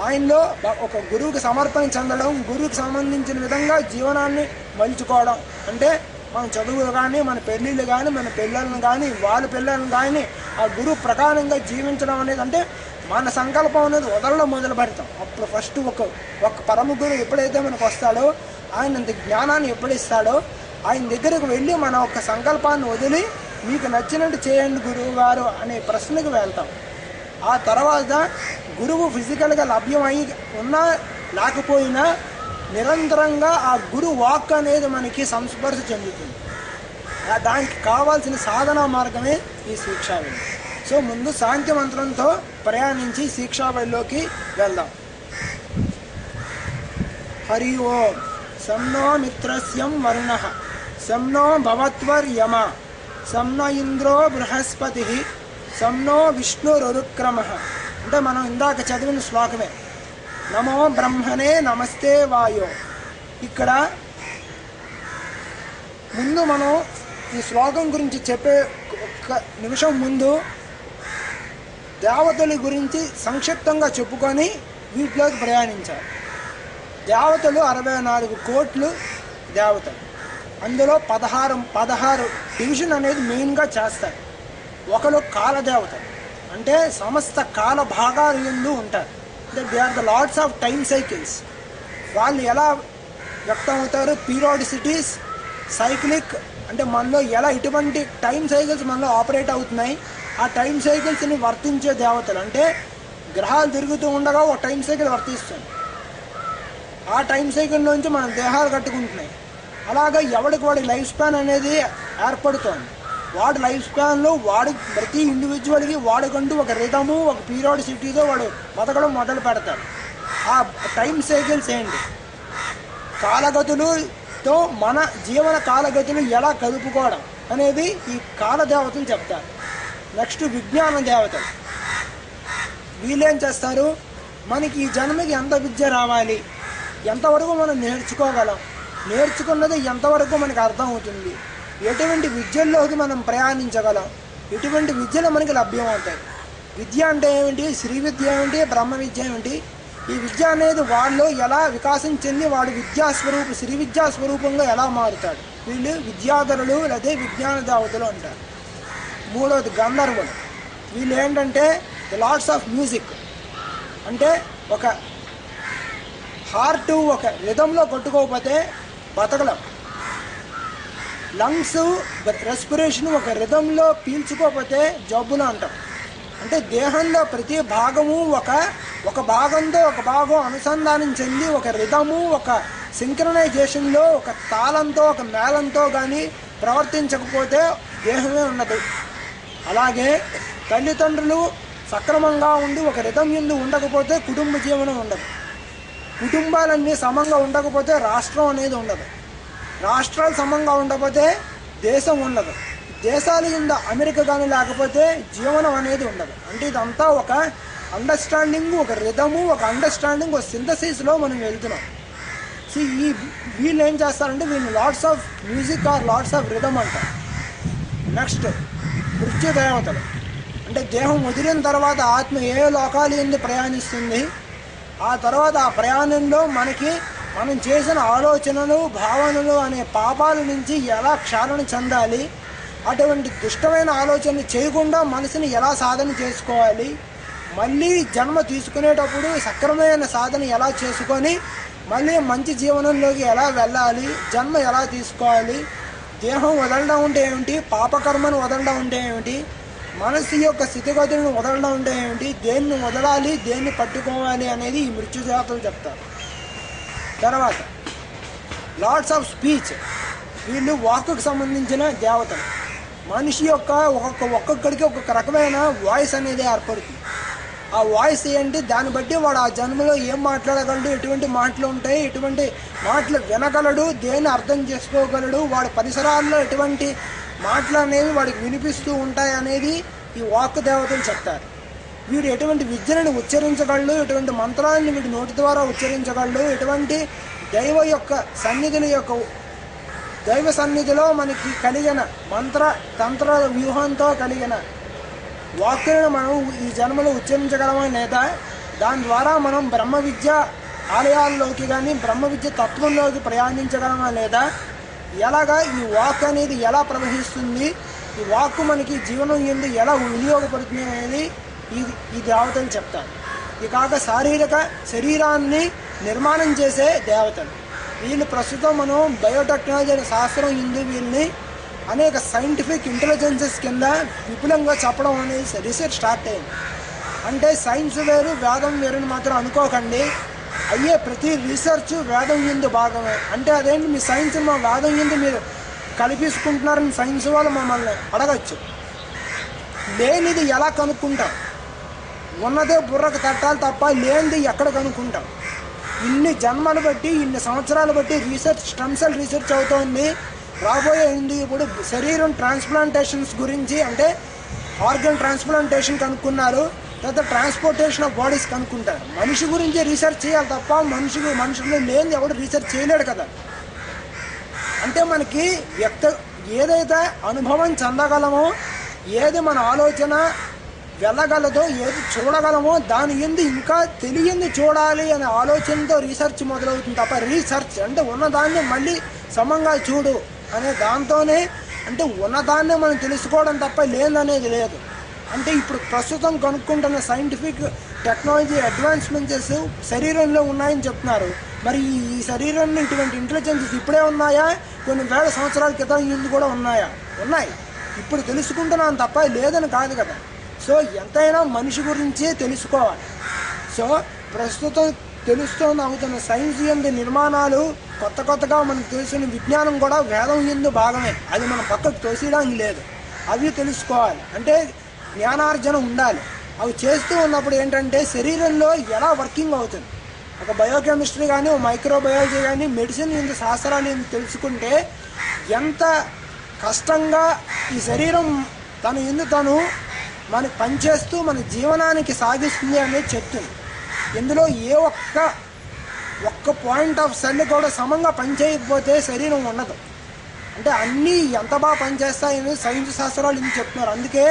Speaker 1: ఆయనలో ఒక గురువుకి సమర్పణ చెందడం, గురువుకి సంబంధించిన విధంగా జీవనాన్ని మలుచుకోవడం. అంటే మన చదువులు కానీ, మన పెళ్ళిళ్ళు కానీ, మన పిల్లలను కానీ, వాళ్ళ పిల్లలను కానీ ఆ గురువు ప్రకారంగా జీవించడం అనేది, అంటే మన సంకల్పం అనేది వదలడం మొదలు పెడతాం. అప్పుడు ఫస్ట్ ఒక పరమ గురువు ఎప్పుడైతే మనకు వస్తాడో, ఆయన జ్ఞానాన్ని ఎప్పుడు ఇస్తాడో ఆయన దగ్గరకు వెళ్ళి మన ఒక సంకల్పాన్ని వదిలి మీకు నచ్చినట్టు చేయండి గురువు గారు అనే ప్రశ్నకు వెళ్తాం. ఆ తర్వాత గురువు ఫిజికల్గా లభ్యమై ఉన్నా లేకపోయినా నిరంతరంగా ఆ గురు వాక్ అనేది మనకి సంస్పర్శ చెందుతుంది. దానికి కావాల్సిన సాధనా మార్గమే ఈ శిక్షావళి. సో ముందు శాంతి మంత్రంతో ప్రయాణించి శిక్షావళిలోకి వెళ్దాం. హరి ఓం. సన్నో మిత్రస్యం వరుణః, సన్నో భవత్వర్యమ, సన్న ఇంద్రో బృహస్పతి, సన్నో విష్ణురుక్రమః. అంటే మనం ఇందాక చదివిన శ్లోకమే. నమో బ్రహ్మణే నమస్తే వాయో. ఇక్కడ ముందు మనం ఈ శ్లోకం గురించి చెప్పే ఒక్క నిమిషం ముందు దేవతల గురించి సంక్షిప్తంగా చెప్పుకొని వీటిలోకి ప్రయాణించాలి. దేవతలు 64 కోట్లు దేవతలు. అందులో 16 డివిజన్ అనేది మెయిన్గా చేస్తారు. ఒకరు కాలదేవతలు, అంటే సమస్త కాల భాగాలు ఎందు ఉంటారు. అంటే they are the lords of time cycles. వాళ్ళు ఎలా వ్యక్తం అవుతారు? పీరియాడిసిటీస్, సైక్లిక్, అంటే మనలో ఎలా ఇటువంటి టైం సైకిల్స్ మనలో ఆపరేట్ అవుతున్నాయి, ఆ టైం సైకిల్స్ని వర్తించే దేవతలు. అంటే గ్రహాలు తిరుగుతూ ఉండగా ఒక టైం సైకిల్ వర్తిస్తుంది. ఆ టైం సైకిల్ నుంచి మన దేహాలు కట్టుకుంటున్నాయి. అలాగా ఎవడికి వాడి లైఫ్ స్పాన్ అనేది ఏర్పడుతోంది. వాడి లైఫ్ స్పాన్లో ప్రతి ఇండివిజువల్కి వాడికంటూ ఒక రిథము, ఒక పీరియాడిసిటీతో వాడు బతకడం మొదలు పెడతాడు. ఆ టైం సైకిల్స్ ఏంటి? కాలగతులతో మన జీవన కాలగతులు ఎలా కలుపుకోవడం అనేది ఈ కాలదేవతలు చెప్తారు. నెక్స్ట్ విజ్ఞాన దేవతలు. వీళ్ళేం చేస్తారు? మనకి ఈ జన్మకి ఎంత విద్య రావాలి, ఎంతవరకు మనం నేర్చుకోగలం, నేర్చుకున్నది ఎంతవరకు మనకు అర్థం అవుతుంది, ఎటువంటి విద్యల్లోకి మనం ప్రయాణించగలం, ఎటువంటి విద్యలు మనకి లభ్యమవుతాయి. విద్య అంటే ఏమిటి, శ్రీ విద్య ఏమిటి, బ్రహ్మ విద్య ఏమిటి, ఈ విద్య అనేది వాళ్ళు ఎలా వికాసం చెంది వాడు శ్రీ విద్యా స్వరూపంగా ఎలా మారుతాడు. వీళ్ళు విద్యాధరులు లేదా విజ్ఞాన దేవతలు అంటారు. మూడవది గంధర్వులు. వీళ్ళు ఏంటంటే ది లార్డ్స్ ఆఫ్ మ్యూజిక్. అంటే ఒక హార్ట్ ఒక రిథంలో కొట్టుకోకపోతే బతకలం, లంగ్స్ రెస్పిరేషన్ ఒక రిథంలో పీల్చుకోకపోతే జబ్బులు అంటాం. అంటే దేహంలో ప్రతి భాగము ఒక భాగంతో ఒక భాగం అనుసంధానం చెంది ఒక రిథము ఒక సింక్రనైజేషన్లో ఒక తాళంతో ఒక మేళంతో కానీ ప్రవర్తించకపోతే దేహమే ఉండదు. అలాగే తల్లిదండ్రులు సక్రమంగా ఉండి ఒక రిథం యందు ఉండకపోతే కుటుంబ జీవనం ఉండదు. కుటుంబాలన్నీ సమంగా ఉండకపోతే రాష్ట్రం అనేది ఉండదు. రాష్ట్రాలు సమంగా ఉండకపోతే దేశం ఉండదు. దేశాలు కింద అమెరికా కానీ లేకపోతే జీవనం అనేది ఉండదు. అంటే ఇదంతా ఒక అండర్స్టాండింగ్, ఒక రిథము, ఒక అండర్స్టాండింగ్, ఒక సింథసిస్లో మనం వెళ్తున్నాం. ఈ వీళ్ళు ఏం చేస్తారంటే వీళ్ళు lords of music or lords of rhythm అంటారు. నెక్స్ట్ మృత్యు దేవతలు. అంటే దేహం వదిలిన తర్వాత ఆత్మ ఏ లోకాలు ఎందు ప్రయాణిస్తుంది, ఆ తర్వాత ఆ ప్రయాణంలో మనం చేసిన ఆలోచనలు భావనలు అనే పాపాల నుంచి ఎలా క్షాళన చెందాలి, అటువంటి దుష్టమైన ఆలోచనలు చేయకుండా మనసుని ఎలా సాధన చేసుకోవాలి, మళ్ళీ జన్మ తీసుకునేటప్పుడు సక్రమైన సాధన ఎలా చేసుకొని మళ్ళీ మంచి జీవనంలోకి ఎలా వెళ్ళాలి, జన్మ ఎలా తీసుకోవాలి, దేహం వదలడం ఉంటే ఏమిటి, పాపకర్మను వదలడం ఉంటే ఏమిటి, మనసు యొక్క స్థితిగతులను వదలడం ఉంటే ఏమిటి, దేన్ని వదలాలి దేన్ని పట్టుకోవాలి అనేది ఈ మృత్యుదేవతలు చెప్తారు. తర్వాత లార్డ్స్ ఆఫ్ స్పీచ్. వీళ్ళు వాక్కుకు సంబంధించిన దేవతలు. మనిషి యొక్క ఒక్కొక్కడికి ఒక్కొక్క రకమైన వాయిస్ అనేది ఏర్పడుతుంది. ఆ వాయిస్ ఏంటి, దాన్ని బట్టి వాడు ఆ జన్మలో ఏం మాట్లాడగలడు, ఎటువంటి మాటలు ఉంటాయి, ఎటువంటి మాటలు వినగలడు, దేన్ని అర్థం చేసుకోగలడు, వాడి పరిసరాల్లో ఎటువంటి మాటలు అనేవి వాడికి వినిపిస్తూ ఉంటాయి అనేది ఈ వాక్ దేవతలు చెప్తారు. వీడు ఎటువంటి విద్యలను ఉచ్చరించగలడు, ఎటువంటి మంత్రాలను వీడి నోటి ద్వారా ఉచ్చరించగలడు, ఎటువంటి దైవ సన్నిధిలో మనకి కలిగిన మంత్ర తంత్ర వ్యూహంతో కలిగిన వాక్కులను మనం ఈ జన్మలో ఉచ్చరించగలమా లేదా, దాని ద్వారా మనం బ్రహ్మ విద్య ఆలయాల్లోకి కానీ బ్రహ్మ విద్య తత్వంలోకి ప్రయాణించగలమా లేదా, ఎలాగా ఈ వాక్ అనేది ఎలా ప్రవహిస్తుంది, ఈ వాక్కు మనకి జీవనం ఎందు ఎలా వినియోగపడుతుంది అనేది ఈ దేవతలు చెప్తారు. ఇది కాక శరీరాన్ని నిర్మాణం చేసే దేవతలు. వీళ్ళు ప్రస్తుతం మనం బయోటెక్నాలజీ అనే శాస్త్రం ఎందు వీళ్ళని అనేక సైంటిఫిక్ ఇంటెలిజెన్సెస్ కింద విపులంగా చెప్పడం అనేది రీసెర్చ్ స్టార్ట్ అయింది. అంటే సైన్స్ వేరు వేదం వేరుని మాత్రం అనుకోకండి, అయ్యే ప్రతి రీసెర్చ్ వేదం ఎందు భాగమే. అంటే అదేంటి మీ సైన్స్ మా వేదం ఎందు మీరు కలిపేసుకుంటున్నారని సైన్స్ వాళ్ళు మమ్మల్ని అడగచ్చు. లేనిది ఎలా కనుక్కుంటాం, ఉన్నదే బుర్రకు తట్టాలి తప్ప లేనిది ఎక్కడ కనుక్కుంటాం. ఇన్ని జన్మలు బట్టి ఇన్ని సంవత్సరాలు బట్టి స్టెమ్ సెల్ రీసెర్చ్ అవుతోంది. రాబోయే ఇప్పుడు శరీరం ట్రాన్స్ప్లాంటేషన్స్ గురించి, అంటే ఆర్గన్ ట్రాన్స్ప్లాంటేషన్ కనుక్కున్నారు, తర్వాత ట్రాన్స్పోర్టేషన్ ఆఫ్ బాడీస్ కనుక్కుంటారు. మనిషి గురించి రీసెర్చ్ చేయాలి తప్ప మనుషులు లేని ఎవడు రీసెర్చ్ చేయలేడు కదా. అంటే మనకి ఏదైతే అనుభవం చెందగలమో, ఏది మన ఆలోచన వెళ్ళగలదో, ఏది చూడగలమో దాని ఎందు ఇంకా తెలియంది చూడాలి అనే ఆలోచనతో రీసెర్చ్ మొదలవుతుంది తప్ప రీసెర్చ్ అంటే ఉన్నదాన్ని మళ్ళీ సమంగా చూడు అనే దాంతోనే, అంటే ఉన్నదాన్నే మనం తెలుసుకోవడం తప్ప లేదనేది లేదు. అంటే ఇప్పుడు ప్రస్తుతం కనుక్కుంటున్న సైంటిఫిక్ టెక్నాలజీ అడ్వాన్స్మెంట్స్ శరీరంలో ఉన్నాయని చెప్తున్నారు. మరి ఈ శరీరంలో ఇటువంటి ఇంటెలిజెన్సెస్ ఇప్పుడే ఉన్నాయా, కొన్ని వేల సంవత్సరాల క్రితం ఇందు కూడా ఉన్నాయి. ఇప్పుడు తెలుసుకుంటున్నాను తప్ప లేదని కాదు కదా. సో ఎంతైనా మనిషి గురించే తెలుసుకోవాలి. సో ప్రస్తుతం అవుతున్న సైన్స్ యందు నిర్మాణాలు కొత్తగా మనకు తెలిసిన విజ్ఞానం కూడా వేదం యందు భాగమే. అది మనం పక్కకు తోసేయడానికి లేదు. అవి తెలుసుకోవాలి, అంటే జ్ఞానార్జన ఉండాలి. అవి చేస్తూ ఉన్నప్పుడు ఏంటంటే శరీరంలో ఎలా వర్కింగ్ అవుతుంది, ఒక బయోకెమిస్ట్రీ కానీ ఒక మైక్రోబయాలజీ కానీ మెడిసిన్ యందు శాస్త్రాలు తెలుసుకుంటే ఎంత కష్టంగా ఈ శరీరం తను మనకు పనిచేస్తూ మన జీవనానికి సాగిస్తుంది అనేది చెప్తుంది. ఇందులో ఏ ఒక్క ఒక్క పాయింట్ ఆఫ్ సెల్ కూడా సమంగా పనిచేయకపోతే శరీరం ఉండదు. అంటే అన్నీ ఎంత బాగా పనిచేస్తాయని సైన్స్ శాస్త్రాలు ఇందుకు చెప్తున్నారు. అందుకే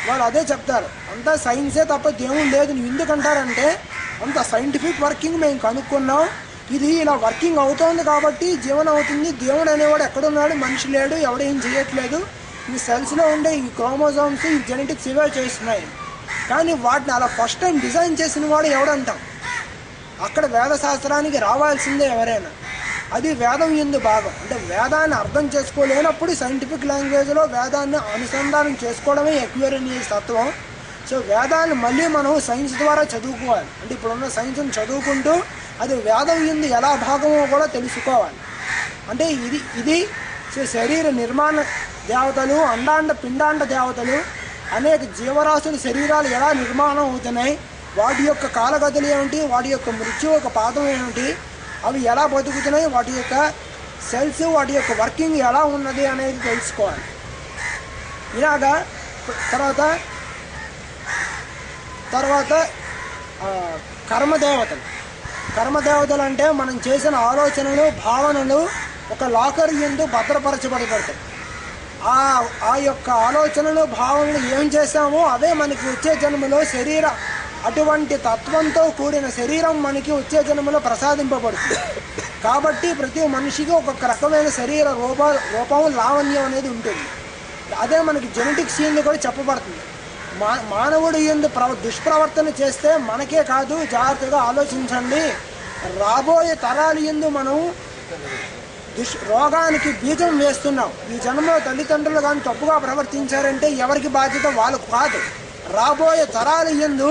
Speaker 1: వాళ్ళు అదే చెప్తారు, అంతా సైన్సే తప్ప దేవుడు లేదు. నువ్వు ఎందుకంటారంటే అంత సైంటిఫిక్ వర్కింగ్ మేము కనుక్కున్నాం, ఇది ఇలా వర్కింగ్ అవుతోంది కాబట్టి జీవనం అవుతుంది. దేవుడు అనేవాడు ఎక్కడున్నాడు? మనిషి లేడు, ఎవడేం చేయట్లేదు. ఈ సెల్స్లో ఉండే ఈ క్రోమోజోమ్స్, ఈ జెనెటిక్స్ ఇవే చేస్తున్నాయి. కానీ వాటిని అలా ఫస్ట్ టైం డిజైన్ చేసిన వాడు ఎవడంటాం? అక్కడ వేద శాస్త్రానికి రావాల్సిందే ఎవరైనా. అది వేదం ఎందు భాగం. అంటే వేదాన్ని అర్థం చేసుకోలేనప్పుడు సైంటిఫిక్ లాంగ్వేజ్లో వేదాన్ని అనుసంధానం చేసుకోవడమే ఎక్వేరియస్ తత్వం. సో వేదాన్ని మళ్ళీ మనం సైన్స్ ద్వారా చదువుకోవాలి. అంటే ఇప్పుడున్న సైన్స్ని చదువుకుంటూ అది వేదం ఎందు ఎలా భాగమో కూడా తెలుసుకోవాలి. అంటే ఇది సో శరీర నిర్మాణ దేవతలు, అండాండ పిండాండ దేవతలు, అనేక జీవరాశుల శరీరాలు ఎలా నిర్మాణం అవుతున్నాయి, వాటి యొక్క కాలగతులు ఏమిటి, వాటి యొక్క మృత్యు ఒక పాదం ఏమిటి, అవి ఎలా బతుకుతున్నాయి, వాటి యొక్క సెల్స్, వాటి యొక్క వర్కింగ్ ఎలా ఉన్నది అనేది తెలుసుకోవాలి. ఇలాగా తర్వాత కర్మదేవతలు అంటే మనం చేసిన ఆలోచనలు, భావనలు ఒక లాకర్ యందు భద్రపరచబడతాయి. ఆ యొక్క ఆలోచనలు, భావనలు ఏం చేశామో అవే మనకి వచ్చే జన్మలో అటువంటి తత్వంతో కూడిన శరీరం మనకి వచ్చే జన్మలో ప్రసాదింపబడుతుంది. కాబట్టి ప్రతి మనిషికి ఒక్కొక్క రకమైన శరీర రూపం, లావణ్యం అనేది ఉంటుంది. అదే మనకి జెనెటిక్స్ యందు కూడా చెప్పబడుతుంది. మానవుడు యందు దుష్ప్రవర్తన చేస్తే మనకే కాదు, జాగ్రత్తగా ఆలోచించండి, రాబోయే తరాలు యందు మనం రోగానికి బీజం వేస్తున్నాం. ఈ జన్మలో తల్లిదండ్రులు కానీ తప్పుగా ప్రవర్తించారంటే ఎవరికి బాధ్యత? వాళ్ళకు కాదు. రాబోయే తరాలు యందు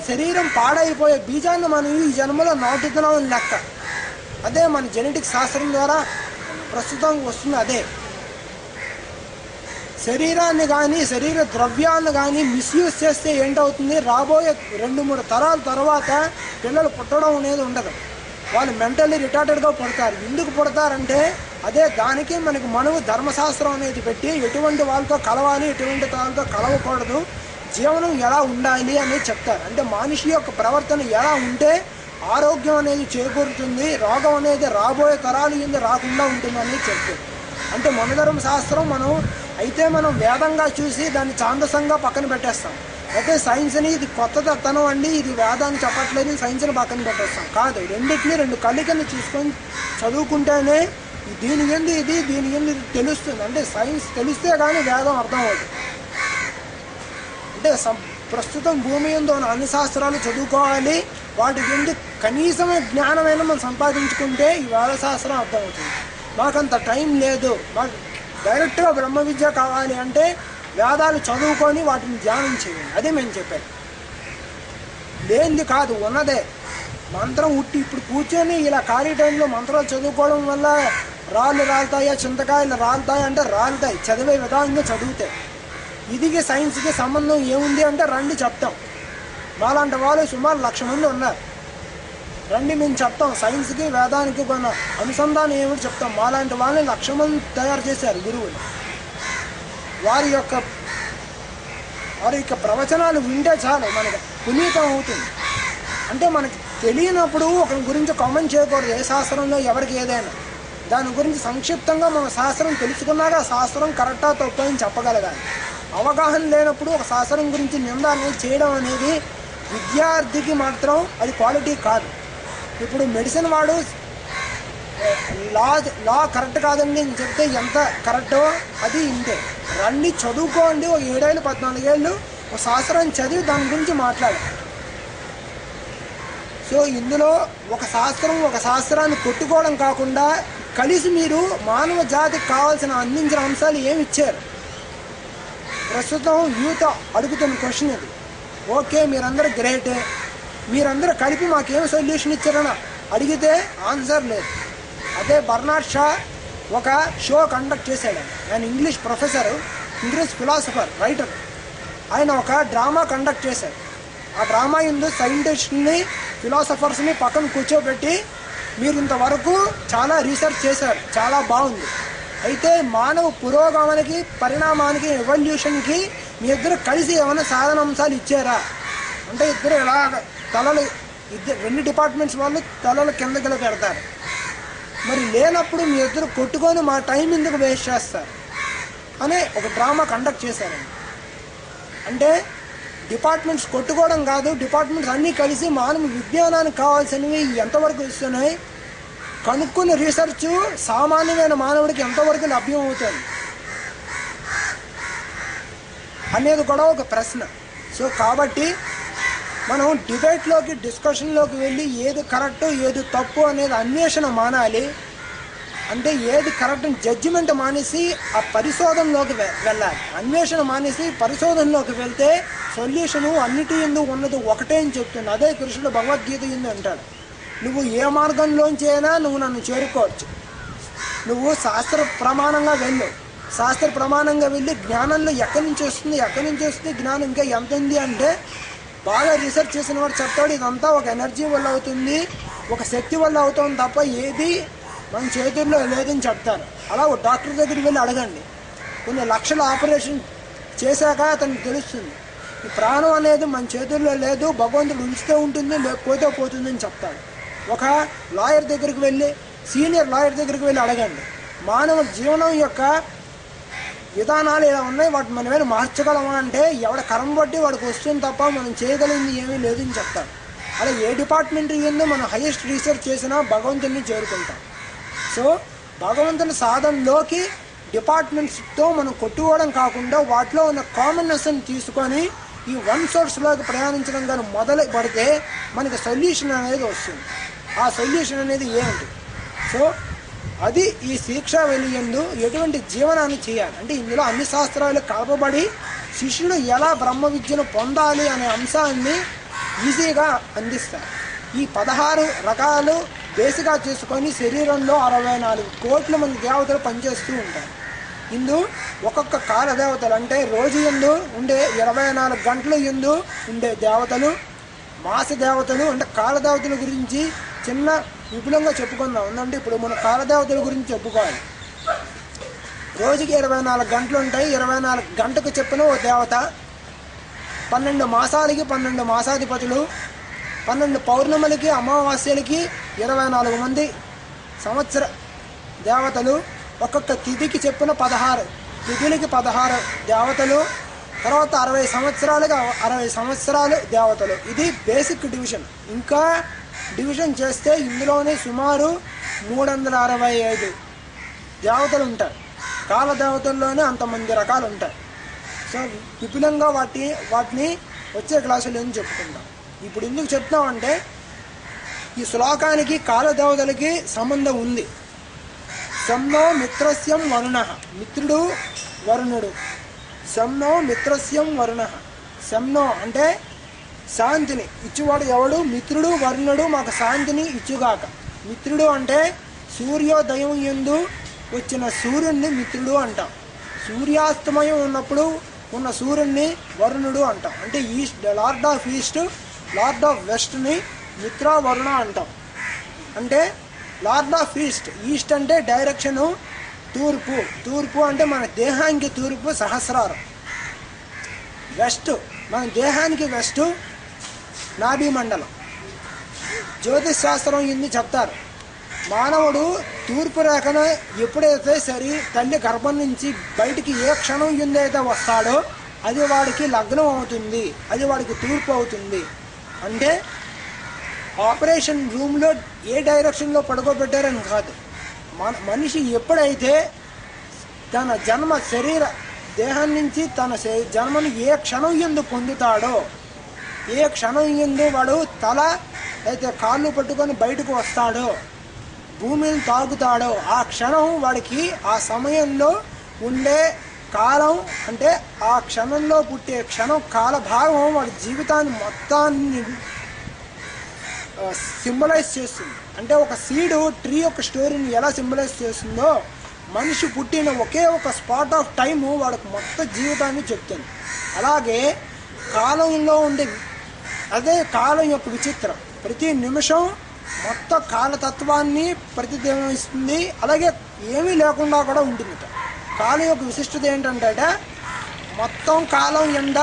Speaker 1: శరీరం పాడైపోయే బీజాన్ని మనం ఈ జన్మలో నాటుతున్నామని లెక్క. అదే మన జెనెటిక్ శాస్త్రం ద్వారా ప్రస్తుతం వస్తుంది. అదే శరీరాన్ని కానీ శరీర ద్రవ్యాలను కానీ మిస్యూజ్ చేస్తే ఏంటవుతుంది? రాబోయే 2-3 తరాల తర్వాత పిల్లలు పుట్టడం అనేది ఉండదు. వాళ్ళు మెంటల్లీ రిటార్టెడ్గా పుడతారు. ఎందుకు పుడతారంటే అదే దానికి మనకు ధర్మశాస్త్రం అనేది పెట్టి ఎటువంటి వాళ్ళతో కలవాలి, ఎటువంటి వాళ్ళతో కలవకూడదు, జీవనం ఎలా ఉండాలి అనేది చెప్తారు. అంటే మనిషి యొక్క ప్రవర్తన ఎలా ఉంటే ఆరోగ్యం అనేది చేకూరుతుంది, రోగం అనేది రాబోయే తరాలు కింద రాకుండా ఉంటుంది అనేది చెప్తారు. అంటే మనధర్మ శాస్త్రం మనం వేదంగా చూసి దాన్ని ఛాందసంగా పక్కన పెట్టేస్తాం. అయితే సైన్స్ని ఇది కొత్త తనం అండి, ఇది వేదాన్ని చెప్పట్లేదు, సైన్స్ని పక్కన పెట్టేస్తాం. కాదు, రెండింటిని 2 కళ్ళు కింద చూసుకొని చదువుకుంటేనే దీని ఎందు తెలుస్తుంది. అంటే సైన్స్ తెలిస్తే కానీ వేదం అర్థం అవుతుంది. అంటే ప్రస్తుతం భూమి ఎందు అన్ని శాస్త్రాలు చదువుకోవాలి, వాటి ఎందు కనీసమే జ్ఞానమైన మనం సంపాదించుకుంటే ఈ వేద శాస్త్రం అర్థమవుతుంది. మాకంత టైం లేదు, మాకు డైరెక్ట్గా బ్రహ్మ విద్య కావాలి అంటే వేదాలు చదువుకొని వాటిని ధ్యానం చేయండి. అదే మేము చెప్పాను. లేనిది కాదు, ఉన్నదే మంత్రం ఉట్టి. ఇప్పుడు కూర్చొని ఇలా ఖాళీ టైంలో మంత్రాలు చదువుకోవడం వల్ల రాళ్ళు రాలుతాయా, చింతకాయలు రాలుతాయి అంటే రాలుతాయి, చదివే విధానంగా చదివితే. ఇదికి సైన్స్కి సంబంధం ఏముంది అంటే రండి చెప్తాం. మాలాంటి వాళ్ళు సుమారు 1,00,000 మంది ఉన్నారు. రండి మేము చెప్తాం, సైన్స్కి వేదానికి కొన్న అనుసంధానం ఏమిటి చెప్తాం. మాలాంటి వాళ్ళని 1,00,000 మంది తయారు చేశారు గురువులు. వారి యొక్క ప్రవచనాలు వింటే చాలు మనకి పునీతం అవుతుంది. అంటే మనకి తెలియనప్పుడు ఒకరి గురించి కామెంట్ చేయకూడదు. ఏ శాస్త్రంలో ఎవరికి ఏదైనా దాని గురించి సంక్షిప్తంగా మన శాస్త్రం తెలుసుకున్నాక ఆ శాస్త్రం కరెక్టా తప్పు అని చెప్పగలగాలి. అవగాహన లేనప్పుడు ఒక శాస్త్రం గురించి నింద అనేది చేయడం అనేది విద్యార్థికి మాత్రం అది క్వాలిటీ కాదు. ఇప్పుడు మెడిసిన్ వాడు లా కరెక్ట్ కాదండి అని చెప్తే ఎంత కరెక్టో అది ఇంతే. రండి చదువుకోండి, ఒక 7 ఏళ్ళు 14 ఏళ్ళు ఒక శాస్త్రాన్ని చదివి దాని గురించి మాట్లాడాలి. సో ఇందులో ఒక శాస్త్రాన్ని కొట్టుకోవడం కాకుండా కలిసి మీరు మానవ జాతికి కావాల్సిన అందించిన అంశాలు ఏమి ఇచ్చారు. ప్రస్తుతం యూత్ అడుగుతున్న క్వశ్చన్ ఇది. ఓకే, మీరందరూ గ్రేటే, మీరందరూ కలిపి మాకేం సొల్యూషన్ ఇచ్చారని అడిగితే ఆన్సర్ లేదు. అదే బర్నార్డ్ షా ఒక షో కండక్ట్ చేశాడు. ఆయన English professor, English philosopher, writer. ఆయన ఒక డ్రామా కండక్ట్ చేశాడు. ఆ డ్రామా ఎందు సైంటిస్ట్ని, ఫిలాసఫర్స్ని పక్కన కూర్చోబెట్టి మీరు ఇంతవరకు చాలా రీసెర్చ్ చేశారు, చాలా బాగుంది, అయితే మానవ పురోగమనకి, పరిణామానికి, ఎవల్యూషన్కి మీ ఇద్దరు కలిసి ఏమైనా సాధనాంశాలు ఇచ్చారా అంటే ఇద్దరు ఎలా తలలు రెండు డిపార్ట్మెంట్స్ వాళ్ళు తలలు కిందకి పెడతారు. మరి లేనప్పుడు మీ ఇద్దరు కొట్టుకొని మా టైం ఎందుకు వేస్ట్ చేస్తారు అనే ఒక డ్రామా కండక్ట్ చేశారండి. అంటే డిపార్ట్మెంట్స్ కొట్టుకోవడం కాదు, డిపార్ట్మెంట్స్ అన్నీ కలిసి మానవ విజ్ఞానానికి కావాల్సినవి ఎంతవరకు ఇస్తున్నాయి, కనుక్కున్న రీసెర్చ్ సామాన్యమైన మానవుడికి ఎంతవరకు లభ్యం అవుతుంది అనేది కూడా ఒక ప్రశ్న. సో కాబట్టి మనం డిబేట్లోకి డిస్కషన్లోకి వెళ్ళి ఏది కరెక్ట్ ఏది తప్పు అనేది అన్వేషణ మానాలి. అంటే ఏది కరెక్ట్ జడ్జిమెంట్ మానేసి ఆ పరిశోధనలోకి వెళ్ళాలి. అన్వేషణ మానేసి పరిశోధనలోకి వెళ్తే సొల్యూషను అన్నిటి ఎందుకు ఉన్నది ఒకటే అని చెప్తుంది. అదే కృష్ణుడు భగవద్గీత ఎందు అంటాడు, నువ్వు ఏ మార్గంలోంచి అయినా నువ్వు నన్ను చేరుకోవచ్చు. నువ్వు శాస్త్ర ప్రమాణంగా వెళ్ళు, శాస్త్ర ప్రమాణంగా వెళ్ళి జ్ఞానంలో ఎక్కడి నుంచి వస్తుంది జ్ఞానం ఇంకా ఎంత ఉంది అంటే బాగా రీసెర్చ్ చేసిన వాడు చెప్తాడు ఇదంతా ఒక ఎనర్జీ వల్ల అవుతుంది, ఒక శక్తి వల్ల అవుతుంది తప్ప ఏది మన చేతుల్లో లేదని చెప్తారు. అలా ఒక డాక్టర్ దగ్గరికి వెళ్ళి అడగండి, కొన్ని లక్షల ఆపరేషన్ చేశాక అతనికి తెలుస్తుంది ఈ ప్రాణం అనేది మన చేతుల్లో లేదు, భగవంతుడు ఉంచితే ఉంటుంది లేకపోతే పోతుందని చెప్తాడు. ఒక లాయర్ దగ్గరికి వెళ్ళి, సీనియర్ లాయర్ దగ్గరికి వెళ్ళి అడగండి, మానవ జీవనం యొక్క విధానాలు ఇలా ఉన్నాయి, వాటిని మనం ఏమైనా మార్చగలమా అంటే ఎవడ కర్మ బట్టి వాడికి వస్తుంది తప్ప మనం చేయగలిగింది ఏమీ లేదని చెప్తాడు. అలా ఏ డిపార్ట్మెంట్ ఏందో మనం హైయెస్ట్ రీసెర్చ్ చేసినా భగవంతుడిని చేరుకుంటాం. సో భగవంతుని సాధనలోకి డిపార్ట్మెంట్స్తో మనం కొట్టుకోవడం కాకుండా వాటిలో ఉన్న కామన్నెస్ని తీసుకొని ఈ వన్ సోర్స్లోకి ప్రయాణించడం కానీ మొదలు పడితే మనకి సొల్యూషన్ అనేది వస్తుంది. ఆ సొల్యూషన్ అనేది ఏమిటి? సో అది ఈ శిక్షా వెలియందు ఎటువంటి జీవనాన్ని చేయాలి అంటే ఇందులో అన్ని శాస్త్రాలు కలపబడి శిష్యుడు ఎలా బ్రహ్మ విద్యను పొందాలి అనే అంశాన్ని ఈజీగా అందిస్తారు. ఈ 16 రకాలు బేసిక్గా చేసుకొని శరీరంలో 64 కోట్ల మంది దేవతలు పనిచేస్తూ ఉంటారు. ఇందు ఒక్కొక్క కాల దేవతలు అంటే రోజు ఎందు ఉండే 24 గంటల ఎందు ఉండే దేవతలు, మాస దేవతలు అంటే కాలదేవతల గురించి చిన్న విపులంగా చెప్పుకుందాం. ఉందంటే ఇప్పుడు మన కాలదేవతల గురించి చెప్పుకోవాలి. రోజుకి 24 గంటలు ఉంటాయి. 24 గంటకు చెప్పిన ఓ దేవత, 12 మాసాలకి 12 మాసాధిపతులు, 12 పౌర్ణములకి అమావాస్యలకి 24 మంది సంవత్సర దేవతలు, ఒక్కొక్క తిథికి చెప్పిన 16 తిథులకి 16 దేవతలు, తర్వాత 60 సంవత్సరాలకి 60 సంవత్సరాలు దేవతలు. ఇది బేసిక్ డివిజన్. ఇంకా డివిజన్ చేస్తే ఇందులోనే సుమారు 365 దేవతలు ఉంటాయి. కాలదేవతల్లోనే అంతమంది రకాలు ఉంటాయి. సో విపులంగా వాటిని వచ్చే క్లాసులో ఏం చెప్పుకుంటాం. ఇప్పుడు ఎందుకు చెప్తామంటే ఈ శ్లోకానికి కాలదేవతలకి సంబంధం ఉంది. శంనో మిత్రస్యం వరుణ, మిత్రుడు వరుణుడు. శంనో మిత్రస్యం వరుణ, శంనో అంటే శాంతిని ఇచ్చువాడు ఎవడు? మిత్రుడు వరుణుడు మాకు శాంతిని ఇచ్చుగాక. మిత్రుడు అంటే సూర్యోదయం యందు వచ్చిన సూర్యుడిని మిత్రుడు అంటాం. సూర్యాస్తమయం ఉన్నప్పుడు ఉన్న సూర్యుడిని వరుణుడు అంటాం. అంటే east, lord of east, lord of వెస్ట్ని మిత్ర వరుణ అంటాం. అంటే లార్డ్ ఆఫ్ ఈస్ట్, ఈస్ట్ అంటే డైరెక్షను తూర్పు, తూర్పు అంటే మన దేహానికి తూర్పు సహస్రారం. వెస్ట్ మన దేహానికి వెస్ట్ నాభి మండలం. జ్యోతిష్ శాస్త్రం ఇది చెప్తారు, మానవుడు తూర్పు రేఖను ఎప్పుడైతే తల్లి గర్భం నుంచి బయటికి ఏ క్షణం ఎందైతే వస్తాడో అది వాడికి లగ్నం అవుతుంది, అది వాడికి తూర్పు అవుతుంది. అంటే ఆపరేషన్ రూమ్లో ఏ డైరెక్షన్లో పడుకోబెట్టారని కాదు, మనిషి ఎప్పుడైతే తన జన్మ శరీర దేహం నుంచి తన జన్మను ఏ క్షణం ఎందు పొందుతాడో, ఏ క్షణం ఎందు వాడు తల అయితే కాళ్ళు పట్టుకొని బయటకు వస్తాడో, భూమిని తాగుతాడో, ఆ క్షణం వాడికి ఆ సమయంలో ఉండే కాలం అంటే ఆ క్షణంలో పుట్టే క్షణం కాలభాగం వాడి జీవితాన్ని మొత్తాన్ని సింబలైజ్ చేస్తుంది. అంటే ఒక సీడు ట్రీ యొక్క స్టోరీని ఎలా సింబలైజ్ చేస్తుందో మనిషి పుట్టిన ఒకే ఒక స్పాట్ ఆఫ్ టైము వాడికి మొత్తం జీవితాన్ని చెప్తుంది. అలాగే కాలంలో ఉండే అదే కాలం యొక్క విచిత్రం, ప్రతి నిమిషం మొత్తం కాలతత్వాన్ని ప్రతిబింబిస్తుంది. అలాగే ఏమీ లేకుండా కూడా ఉంటుంది. కాలం యొక్క విశిష్టత ఏంటంటే మొత్తం కాలం ఎండ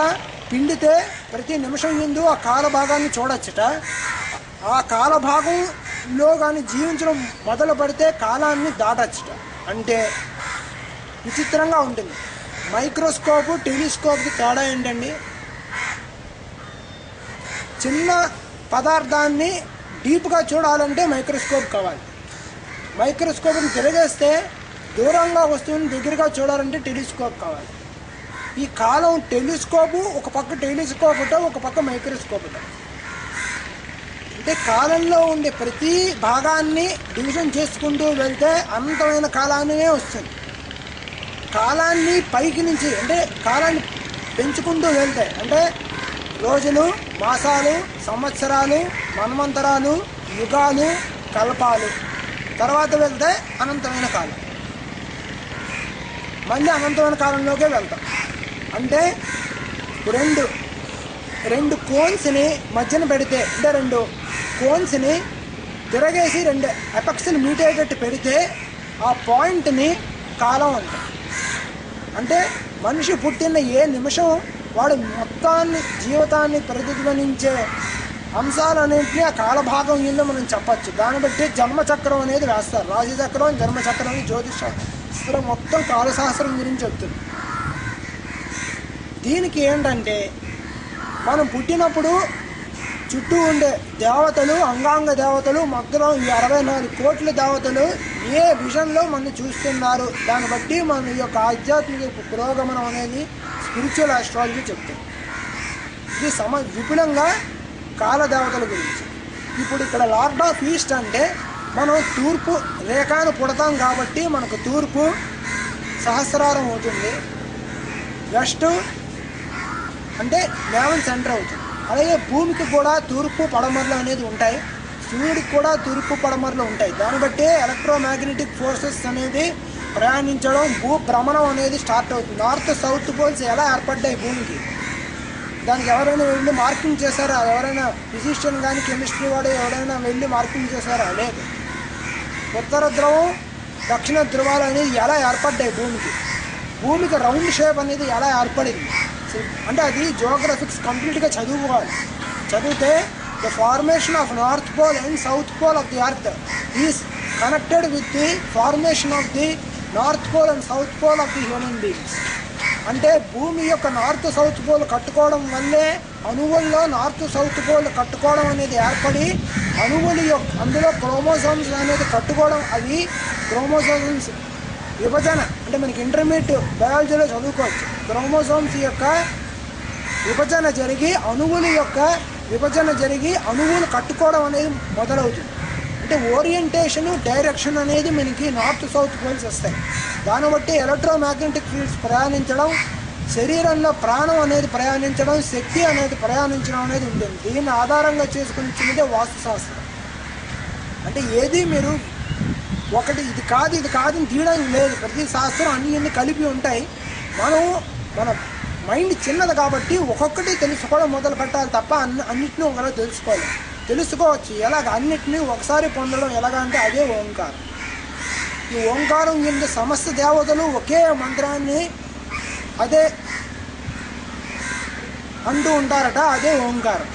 Speaker 1: పిండితే ప్రతి నిమిషం ఎందు ఆ కాల భాగాన్ని చూడొచ్చట. ఆ కాలభాగంలో కానీ జీవించడం మొదలు పెడితే కాలాన్ని దాటచ్చుట. అంటే విచిత్రంగా ఉంటుంది. మైక్రోస్కోపు టెలిస్కోప్కి తేడా ఏంటండి? చిన్న పదార్థాన్ని డీప్గా చూడాలంటే మైక్రోస్కోప్ కావాలి. మైక్రోస్కోప్ని తిరగేస్తే దూరంగా వస్తువుని దగ్గరగా చూడాలంటే టెలిస్కోప్ కావాలి. ఈ కాలం టెలిస్కోపు ఒక పక్క టెలిస్కోప్ ఉంటే ఒక పక్క మైక్రోస్కోప్ ఉంటుంది. అంటే కాలంలో ఉండే ప్రతి భాగాన్ని డివిజన్ చేసుకుంటూ వెళ్తే అనంతమైన కాలాన్నే వస్తుంది. కాలాన్ని పైకి నుంచి అంటే కాలాన్ని పెంచుకుంటూ వెళ్తే అంటే రోజులు, మాసాలు, సంవత్సరాలు, మన్వంతరాలు, యుగాలు, కల్పాలు, తర్వాత వెళ్తే అనంతమైన కాలం. మళ్ళీ అనంతమైన కాలంలోకే వెళ్తాం. అంటే రెండు కోన్స్ని మధ్యన పెడితే అంటే రెండు కోన్స్ని తిరగేసి రెండు ఎపెక్స్ని మీట్ అయ్యేటట్టు పెడితే ఆ పాయింట్ని కాలం అంటాం. అంటే మనిషి పుట్టిన ఏ నిమిషం వాడు మొత్తాన్ని జీవితాన్ని ప్రతిధ్వనించే అంశాలన్నింటినీ ఆ కాలభాగం ఏందో మనం చెప్పచ్చు. దాన్ని బట్టి జన్మచక్రం అనేది వేస్తారు. రాశిచక్రం, జన్మచక్రం, జ్యోతిష్ శాస్త్రం మొత్తం కాలశాస్త్రం గురించి చెప్తుంది. దీనికి ఏంటంటే మనం పుట్టినప్పుడు చుట్టూ ఉండే దేవతలు, అంగాంగ దేవతలు, మధ్యలో ఈ 64 కోట్ల దేవతలు ఏ విజన్లో మనం చూస్తున్నారు, దాన్ని బట్టి మన యొక్క ఆధ్యాత్మిక పురోగమనం అనేది స్పిరిచువల్ ఆస్ట్రాలజీ చెప్తుంది. ఇది విపులంగా కాలదేవతల గురించి. ఇప్పుడు ఇక్కడ లార్డ్ ఆఫ్ ఈస్ట్ అంటే మనం తూర్పు రేఖను పుడతాం కాబట్టి మనకు తూర్పు సహస్రారం అవుతుంది. వెస్ట్ అంటే నేవల్ సెంటర్ అవుతుంది. అలాగే భూమికి కూడా తూర్పు పడమరలు అనేది ఉంటాయి. సూర్యుడికి కూడా తూర్పు పడమరలు ఉంటాయి. దాన్ని బట్టి ఎలక్ట్రోమాగ్నెటిక్ ఫోర్సెస్ అనేది ప్రయాణించడం, భూ భ్రమణం అనేది స్టార్ట్ అవుతుంది. నార్త్ సౌత్ పోల్స్ ఎలా ఏర్పడ్డాయి భూమికి, దానికి ఎవరైనా వెళ్ళి మార్కింగ్ చేశారా? ఎవరైనా ఫిజిషియన్ కానీ కెమిస్ట్రీ వాడు ఎవరైనా వెళ్ళి మార్కింగ్ చేశారా? లేదు. ఉత్తర ధ్రువం, దక్షిణ ధ్రువాలు అనేది ఎలా ఏర్పడ్డాయి భూమికి రౌండ్ షేప్ అనేది ఎలా ఏర్పడింది అంటే అది జియోగ్రఫిక్స్ కంప్లీట్గా చదువుకోవాలి. చదివితే the formation of north pole and south pole of the earth is connected with the formation of the north pole and south pole of the human beings. అంటే భూమి యొక్క నార్త్ సౌత్ పోల్ కట్టుకోవడం వల్లే అణువుల్లో నార్త్ సౌత్ పోల్ కట్టుకోవడం అనేది ఏర్పడి అణువులు యొక్క అందులో క్రోమోజోమ్స్ అనేది కట్టుకోవడం, అవి క్రోమోజోమ్స్ విభజన అంటే మనకి ఇంటర్మీడియట్ బయాలజీలో చదువుకోవచ్చు. క్రోమోజోమ్స్ యొక్క విభజన జరిగి అణువులు కట్టుకోవడం అనేది మొదలవుతుంది. అంటే ఓరియంటేషను, డైరెక్షన్ అనేది మనకి నార్త్ సౌత్ పోల్స్ వస్తాయి. దాన్ని బట్టి ఎలక్ట్రోమాగ్నెటిక్ ఫీల్డ్స్ ప్రయాణించడం, శరీరంలో ప్రాణం అనేది ప్రయాణించడం, శక్తి అనేది ప్రయాణించడం అనేది ఉంటుంది. దీన్ని ఆధారంగా చేసుకుని ఇచ్చినదే వాస్తుశాస్త్రం. అంటే ఏది మీరు ఒకటి ఇది కాదు అని తీయడానికి లేదు. ప్రతి శాస్త్రం అన్ని కలిపి ఉంటాయి. మన మైండ్ చిన్నది కాబట్టి ఒక్కొక్కటి తెలుసుకోవడం మొదలు పెట్టాలి తప్ప అన్నిటినీ ఒకలా తెలుసుకోవచ్చు. ఎలాగ అన్నిటినీ ఒకసారి పొందడం ఎలాగంటే అదే ఓంకారం. ఈ ఓంకారం కింద సమస్త దేవతలు ఒకే మంత్రాన్ని అదే అంటూ ఉంటారట, అదే ఓంకారం.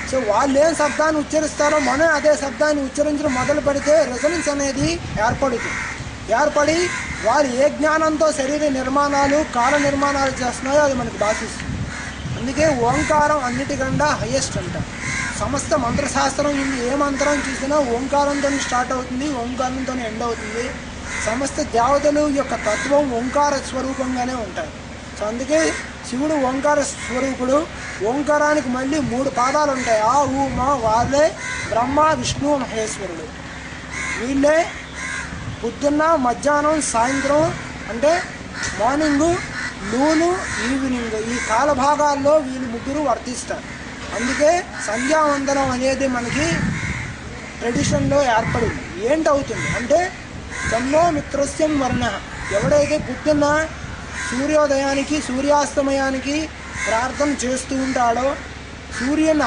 Speaker 1: సో వాళ్ళు ఏం శబ్దాన్ని ఉచ్చరిస్తారో మనం అదే శబ్దాన్ని ఉచ్చరించడం మొదలు పెడితే రెజొనెన్స్ అనేది ఏర్పడి వారు ఏ జ్ఞానంతో శరీర నిర్మాణాలు, కాల నిర్మాణాలు చేస్తున్నాయో అది మనకు భాషిస్తుంది. అందుకే ఓంకారం అన్నిటికన్నా హయ్యెస్ట్ అంటారు. సమస్త మంత్రశాస్త్రం ఏ మంత్రం చూసినా ఓంకారంతో స్టార్ట్ అవుతుంది, ఓంకారంతో ఎండ్ అవుతుంది. సమస్త దేవతలు యొక్క తత్వం ఓంకార స్వరూపంగానే ఉంటాయి. సో అందుకే శివుడు ఓంకార స్వరూపుడు. ఓంకారానికి మళ్ళీ 3 పాదాలు ఉంటాయి. ఆ, ఊ, మా. వాళ్ళే బ్రహ్మ, విష్ణు, మహేశ్వరుడు. వీళ్ళే పొద్దున్న, మధ్యాహ్నం, సాయంత్రం అంటే మార్నింగు, నూను, ఈవినింగ్ ఈ కాల భాగాల్లో వీళ్ళు ముగ్గురు వర్తిస్తారు. అందుకే సంధ్యావందనం అనేది మనకి ట్రెడిషన్లో ఏర్పడింది. ఏంటవుతుంది అంటే జన్మో మిత్రస్యం వర్ణ. ఎవడైతే పొద్దున్న సూర్యోదయానికి, సూర్యాస్తమయానికి ప్రార్థన చేస్తూ ఉంటాడో, సూర్యుని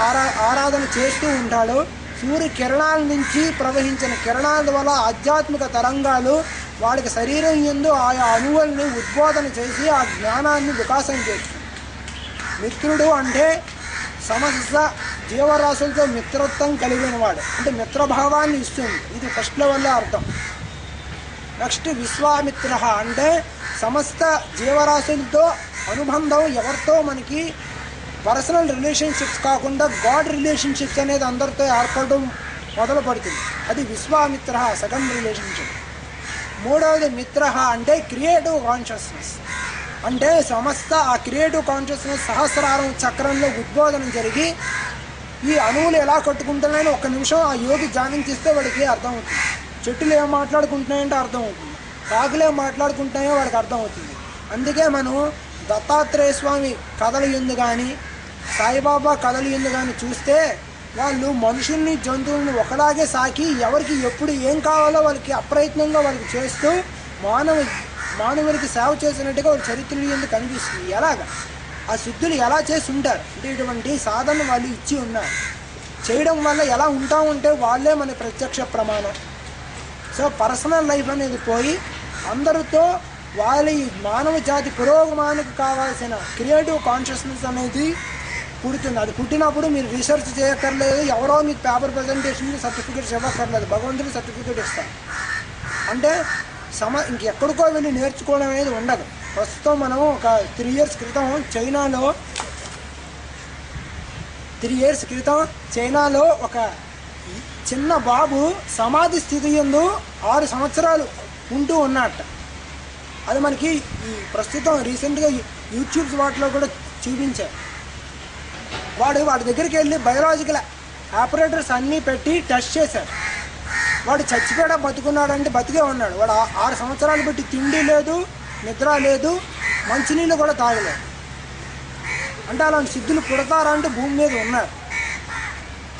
Speaker 1: ఆరాధన చేస్తూ ఉంటాడో, సూర్య కిరణాల నుంచి ప్రవహించిన కిరణాల వల్ల ఆధ్యాత్మిక తరంగాలు వాడికి శరీరం యందు ఆయా అణువుల్ని ఉద్బోధన చేసి ఆ జ్ఞానాన్ని వికాసం చేస్తుంది. మిత్రుడు అంటే సమస్త జీవరాశులతో మిత్రత్వం కలిగిన వాడు, అంటే మిత్రభావాన్ని ఇస్తుంది. ఇది ఫస్ట్ లెవెల్లో అర్థం. నెక్స్ట్ విశ్వామిత్ర అంటే సమస్త జీవరాశులతో అనుబంధం, ఎవరితో మనకి పర్సనల్ రిలేషన్షిప్స్ కాకుండా గాడ్ రిలేషన్షిప్స్ అనేది అందరితో ఏర్పడడం మొదలు పడుతుంది. అది విశ్వామిత్ర సెకండ్ రిలేషన్షిప్. మూడవది మిత్ర అంటే క్రియేటివ్ కాన్షియస్నెస్, అంటే సమస్త ఆ క్రియేటివ్ కాన్షియస్నెస్ సహస్రారం చక్రంలో ఉద్బోధన జరిగి ఈ అణువులు ఎలా కట్టుకుంటున్నాయని ఒక్క నిమిషం ఆ యోగి ధ్యానించిస్తే వాడికి అర్థమవుతుంది. చెట్టులు ఏం మాట్లాడుకుంటున్నాయంటే అర్థమవుతుంది, కాకులు ఏం మాట్లాడుకుంటున్నాయో వాడికి అర్థమవుతుంది. అందుకే మనం దత్తాత్రేయ స్వామి కథలు ఎందు కానీ సాయిబాబా కథలు ఎందు కానీ చూస్తే వాళ్ళు మనుషుల్ని జంతువుల్ని ఒకలాగే సాకి ఎవరికి ఎప్పుడు ఏం కావాలో వాళ్ళకి అప్రయత్నంగా వాళ్ళకి చేస్తూ మానవుడికి సేవ చేసినట్టుగా వాళ్ళ చరిత్రలు ఎందుకు కనిపిస్తుంది. ఎలాగా ఆ సిద్ధులు ఎలా చేసి ఉంటారు అంటే ఇటువంటి సాధన వాళ్ళు ఇచ్చి ఉన్నారు. చేయడం వల్ల ఎలా ఉంటామంటే వాళ్ళే మన ప్రత్యక్ష ప్రమాణం. సో పర్సనల్ లైఫ్ అనేది పోయి అందరితో వాళ్ళ మానవ జాతి పురోగమానికి కావాల్సిన క్రియేటివ్ కాన్షియస్నెస్ అనేది పుడుతుంది. అది పుట్టినప్పుడు మీరు రీసెర్చ్ చేయక్కర్లేదు, ఎవరో మీకు పేపర్ ప్రజెంటేషన్కి సర్టిఫికేట్స్ ఇవ్వక్కర్లేదు, భగవంతుడికి సర్టిఫికేట్ ఇస్తారు. అంటే ఇంకెక్కడికో వెళ్ళి నేర్చుకోవడం అనేది ఉండదు. ప్రస్తుతం మనం ఒక 3 years క్రితం చైనాలో ఒక చిన్న బాబు సమాధి స్థితి యందు 6 సంవత్సరాలు ఉంటూ ఉన్నట్ట. అది మనకి ఈ ప్రస్తుతం రీసెంట్గా యూట్యూబ్స్ వాటిలో కూడా చూపించారు. వాడి దగ్గరికి వెళ్ళి బయోలాజికల్ ఆపరేటర్స్ అన్నీ పెట్టి టెస్ట్ చేశారు. వాడు చచ్చిపోయాడా బతుకున్నాడంటే బతికే ఉన్నాడు. వాడు 6 సంవత్సరాలు బట్టి తిండి లేదు, నిద్ర లేదు, మంచినీళ్ళు కూడా తాగలేదు. అంటే అలాంటి సిద్ధులు పుడతారంటే భూమి మీద ఉన్నారు.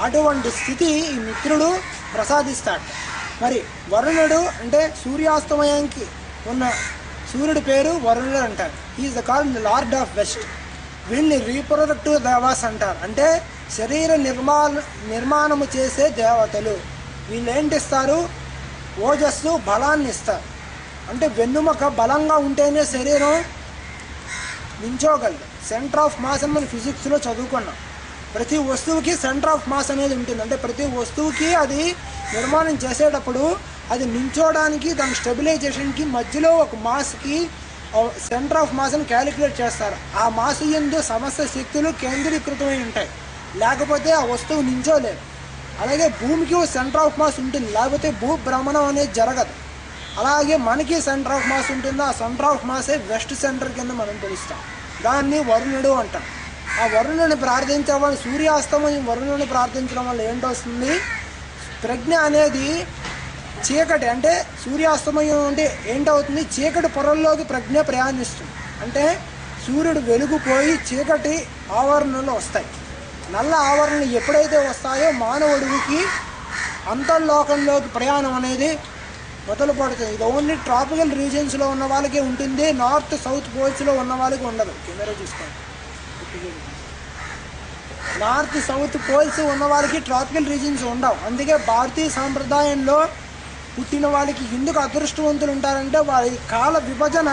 Speaker 1: అటువంటి స్థితి ఈ మిత్రుడు ప్రసాదిస్తాడు. మరి వరుణుడు అంటే సూర్యాస్తమయానికి ఉన్న సూర్యుడి పేరు వరుణుడు అంటారు. Is the called lord of west. వీళ్ళని రీప్రొడక్టివ్ దేవాస్ అంటారు, అంటే శరీర నిర్మాణము చేసే దేవతలు. వీళ్ళు ఏంటిస్తారు? ఓజస్సు, బలాన్ని ఇస్తారు. అంటే వెన్నుముక బలంగా ఉంటేనే శరీరం నించోగలదు. సెంటర్ ఆఫ్ మాస్ అని మనం ఫిజిక్స్లో చదువుకున్నాం. ప్రతి వస్తువుకి సెంటర్ ఆఫ్ మాస్ అనేది ఉంటుంది. అంటే ప్రతి వస్తువుకి అది నిర్మాణం చేసేటప్పుడు అది నించోడానికి దాని స్టెబిలైజేషన్కి మధ్యలో ఒక మాస్కి సెంటర్ ఆఫ్ మాస్ని క్యాలిక్యులేట్ చేస్తారు. ఆ మాస్ యందు సమస్త శక్తులు కేంద్రీకృతమై ఉంటాయి, లేకపోతే ఆ వస్తువు నించోలేదు. అలాగే భూమికి సెంటర్ ఆఫ్ మాస్ ఉంటుంది, లేకపోతే భూ భ్రమణం అనేది జరగదు. అలాగే మనకి సెంటర్ ఆఫ్ మాస్ ఉంటుంది. ఆ సెంటర్ ఆఫ్ మాసే వెస్ట్ సెంటర్ కింద మనం పిలుస్తాం. దాన్ని వరుణుడు అంటాం. ఆ వరుణుని ప్రార్థించడం వల్ల, సూర్యాస్తమయం వరుణుని ప్రార్థించడం వల్ల ఏంటొస్తుంది? ప్రజ్ఞ అనేది చీకటి, అంటే సూర్యాస్తమయం అంటే ఏంటవుతుంది? చీకటి పొరల్లోకి ప్రజ్ఞ ప్రయాణిస్తుంది. అంటే సూర్యుడు వెలుగుపోయి చీకటి ఆవరణలు వస్తాయి. నల్ల ఆవరణలు ఎప్పుడైతే వస్తాయో మానవుడికి అంతర్లోకంలోకి ప్రయాణం అనేది మొదలు పడుతుంది. ఇది ఓన్లీ ట్రాపికల్ రీజియన్స్లో ఉన్న వాళ్ళకే ఉంటుంది, నార్త్ సౌత్ పోల్స్లో ఉన్న వాళ్ళకి ఉండదు. కెమెరా చూసుకోండి. నార్త్ సౌత్ పోల్స్ ఉన్న వాళ్ళకి ట్రాపికల్ రీజియన్స్ ఉండవు. అందుకే భారతీయ సాంప్రదాయంలో పుట్టిన వాళ్ళకి ఎందుకు అదృష్టవంతులు ఉంటారంటే వారి కాల విభజన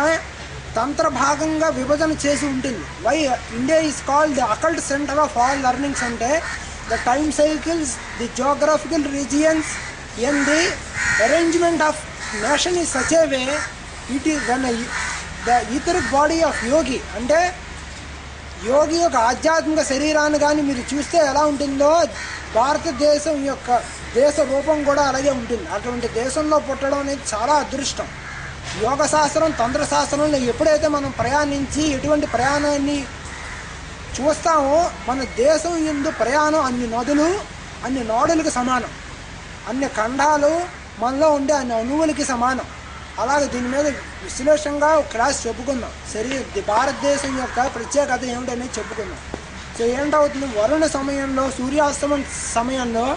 Speaker 1: తంత్ర భాగంగా విభజన చేసి ఉంటుంది. Why India is called the occult centre of all learnings అంటే the time cycles, the geographical regions and the arrangement of nation is such a way it is when the etheric body of yogi. అంటే యోగి యొక్క ఆధ్యాత్మిక శరీరాన్ని కానీ మీరు చూస్తే ఎలా ఉంటుందో భారతదేశం యొక్క దేశ రూపం కూడా అలాగే ఉంటుంది. అటువంటి దేశంలో పుట్టడం అనేది చాలా అదృష్టం. యోగ శాస్త్రం, తంత్రశాస్త్రంలో ఎప్పుడైతే మనం ప్రయాణించి ఎటువంటి ప్రయాణాన్ని చూస్తామో మన దేశం యందు ప్రయాణం అన్ని నదులు, అన్ని నోడులకు సమానం, అన్ని ఖండాలు మనలో ఉండే అన్ని అణువులకి సమానం. అలాగే దీని మీద విశ్లేషంగా క్లాస్ చెప్పుకుందాం. భారతదేశం యొక్క ప్రత్యేకత ఏమిటనేది చెప్పుకుందాం. సో ఏంటవుతుంది? వరుణ సమయంలో, సూర్యాస్తమం సమయంలో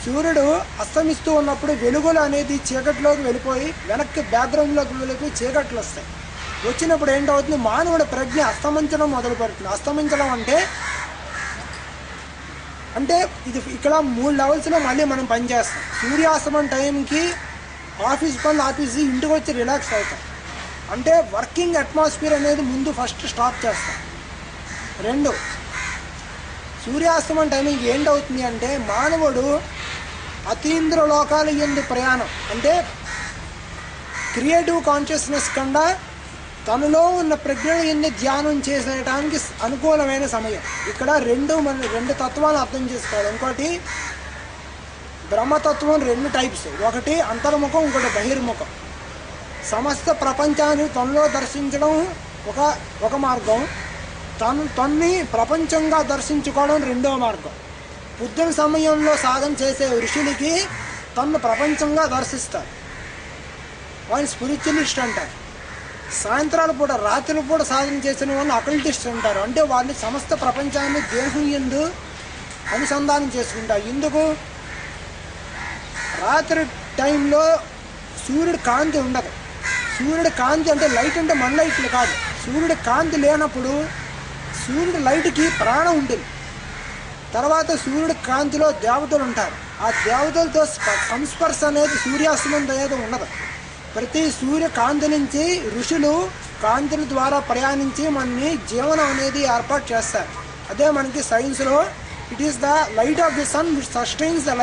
Speaker 1: సూర్యుడు అస్తమిస్తూ ఉన్నప్పుడు వెలుగులు అనేది చీకటిలోకి వెళ్ళిపోయి వెనక్కి బ్యాక్గ్రౌండ్లోకి వెళ్ళిపోయి చీకట్లు వస్తాయి. వచ్చినప్పుడు ఏంటవుతుంది? మానవుడి ప్రజ్ఞ అస్తమించడం మొదలు పెడుతుంది. అస్తమించడం అంటే ఇది ఇక్కడ 3 లెవెల్స్లో మళ్ళీ మనం పనిచేస్తాం. సూర్యాస్తమం టైంకి ఆఫీస్ పనులు ఆఫీస్, ఇంటికి వచ్చి రిలాక్స్ అవుతాం. అంటే వర్కింగ్ అట్మాస్ఫియర్ అనేది ముందు ఫస్ట్ స్టాప్ చేస్తాం. 2, సూర్యాస్తమం టైమింగ్ ఏంటవుతుంది అంటే మానవుడు అతీంద్ర లోకాల యందు ప్రయాణం, అంటే క్రియేటివ్ కాన్షియస్నెస్ కన్నా తనలో ఉన్న ప్రజ్ఞను యందు ధ్యానం చేసేయడానికి అనుకూలమైన సమయం. ఇక్కడ రెండు తత్వాలు అర్థం చేసుకోవాలి. ఇంకోటి బ్రహ్మతత్వం 2 టైప్స్, ఒకటి అంతర్ముఖం, ఇంకోటి బహిర్ముఖం. సమస్త ప్రపంచాన్ని తనలో దర్శించడం ఒక మార్గం, తన్ని ప్రపంచంగా దర్శించుకోవడం 2వ మార్గం. పొద్దున సమయంలో సాధన చేసే ఋషులకి తను ప్రపంచంగా దర్శిస్తారు, వాళ్ళు స్పిరిచువలిస్ట్ అంటారు. సాయంత్రాల పూట రాత్రి పూట సాధన చేసిన వాళ్ళు అకల్టిస్ట్ అంటారు. అంటే వాళ్ళు సమస్త ప్రపంచాన్ని దేహం యందు అనుసంధానం చేసుకుంటారు. ఎందుకు? రాత్రి టైంలో సూర్యుడి కాంతి ఉండదు. సూర్యుడి కాంతి అంటే లైట్ అంటే మన లైట్లు కాదు. సూర్యుడి కాంతి లేనప్పుడు సూర్యుడి లైట్కి ప్రాణం ఉంటుంది. తర్వాత సూర్యుడి కాంతిలో దేవతలు ఉంటారు. ఆ దేవతలతో సంస్పర్శ అనేది సూర్యాస్తమం అనేది ఉండదు. ప్రతి సూర్యకాంతి నుంచి ఋషులు కాంతుల ద్వారా ప్రయాణించి మనని జీవనం అనేది ఏర్పాటు చేస్తారు. అదే మనకి సైన్స్లో it is the light of the sun which sustains the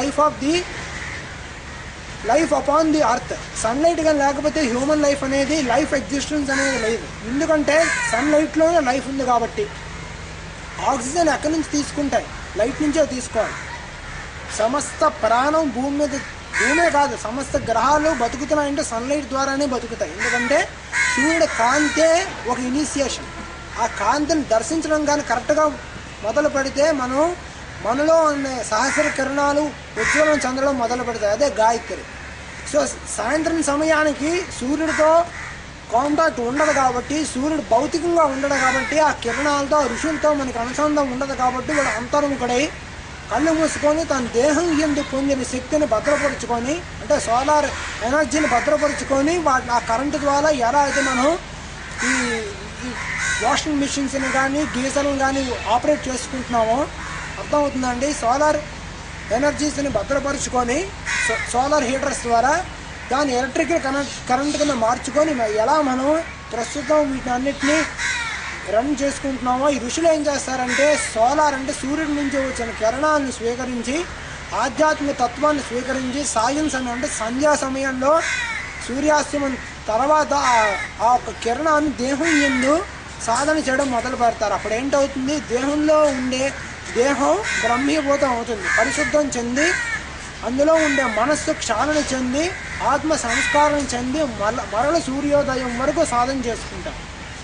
Speaker 1: life upon the earth. Sunlight కానీ లేకపోతే హ్యూమన్ లైఫ్ అనేది లైఫ్ ఎగ్జిస్టెన్స్ అనేది లేదు. ఎందుకంటే సన్లైట్లోనే లైఫ్ ఉంది కాబట్టి. ఆక్సిజన్ ఎక్కడి నుంచి తీసుకుంటాయి? లైట్ నుంచే తీసుకోవాలి. సమస్త ప్రాణం భూమే కాదు, సమస్త గ్రహాలు బతుకుతున్నాయంటే సన్లైట్ ద్వారానే బతుకుతాయి. ఎందుకంటే సూర్యుడి కాంతే ఒక ఇనిషియేషన్. ఆ కాంతిని దర్శించడం కానీ కరెక్ట్గా మొదలు పెడితే మనలో ఉన్న సహస్ర కిరణాలు ఉజ్వలం చెందడం మొదలు పెడతాయి. అదే గాయత్రి. సో సాయంత్రం సమయానికి సూర్యుడితో కాంటాక్ట్ ఉండదు కాబట్టి, సూర్యుడు భౌతికంగా ఉండదు కాబట్టి, ఆ కిరణాలతో ఋషులతో మనకి అనుసంధానం ఉండదు కాబట్టి వాడు అంతర్ముఖుడై కళ్ళు మూసుకొని తన దేహం యందు పొందిన శక్తిని భద్రపరుచుకొని, అంటే సోలార్ ఎనర్జీని భద్రపరుచుకొని ఆ కరెంటు ద్వారా ఎలా అయితే మనం ఈ వాషింగ్ మిషన్స్ని కానీ గీజర్లను కానీ ఆపరేట్ చేసుకుంటున్నామో అర్థమవుతుందండి. సోలార్ ఎనర్జీస్ని భద్రపరుచుకొని సోలార్ హీటర్స్ ద్వారా దాన్ని ఎలక్ట్రికల్ కరెంట్ కింద మార్చుకొని ఎలా మనం ప్రస్తుతం వీటన్నిటిని రన్ చేసుకుంటున్నామో, ఈ ఋషులు ఏం చేస్తారంటే సోలార్ అంటే సూర్యుడి నుంచి వచ్చిన కిరణాలను స్వీకరించి ఆధ్యాత్మిక తత్వాన్ని స్వీకరించి సైన్స్ అంటే సంధ్యా సమయంలో సూర్యాస్తమం తర్వాత ఆ ఒక కిరణాన్ని దేహం యందు సాధన చేయడం మొదలు పెడతారు. అప్పుడు ఏంటవుతుంది? దేహంలో ఉండే దేహం బ్రహ్మీభూతం అవుతుంది, పరిశుద్ధం చెంది అందులో ఉండే మనస్సు క్షాళన చెంది ఆత్మ సంస్కారం చెంది మరల సూర్యోదయం వరకు సాధన చేసుకుంటాం.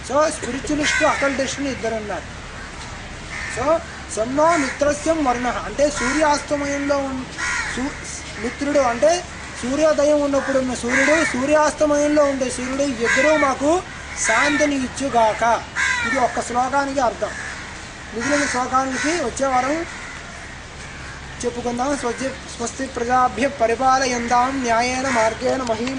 Speaker 1: సో స్పిరిచువలిస్టు అకల్టిస్టులు 2 ఉన్నారు. సో సన్నో మిత్రస్యం వరుణ అంటే సూర్యాస్తమయంలో మిత్రుడు అంటే సూర్యోదయం ఉన్నప్పుడు ఉన్న సూర్యుడు, సూర్యాస్తమయంలో ఉండే సూర్యుడు, ఇద్దరూ మాకు శాంతిని ఇచ్చుగాక. ఇది ఒక్క శ్లోకానికి అర్థం. మిగిలిన శ్లోకానికి వచ్చే వారం చెప్పుకుందాం. స్వస్తి ప్రజాభ్య పరిపాలయంతాం న్యాయేన మార్గేణ మహీం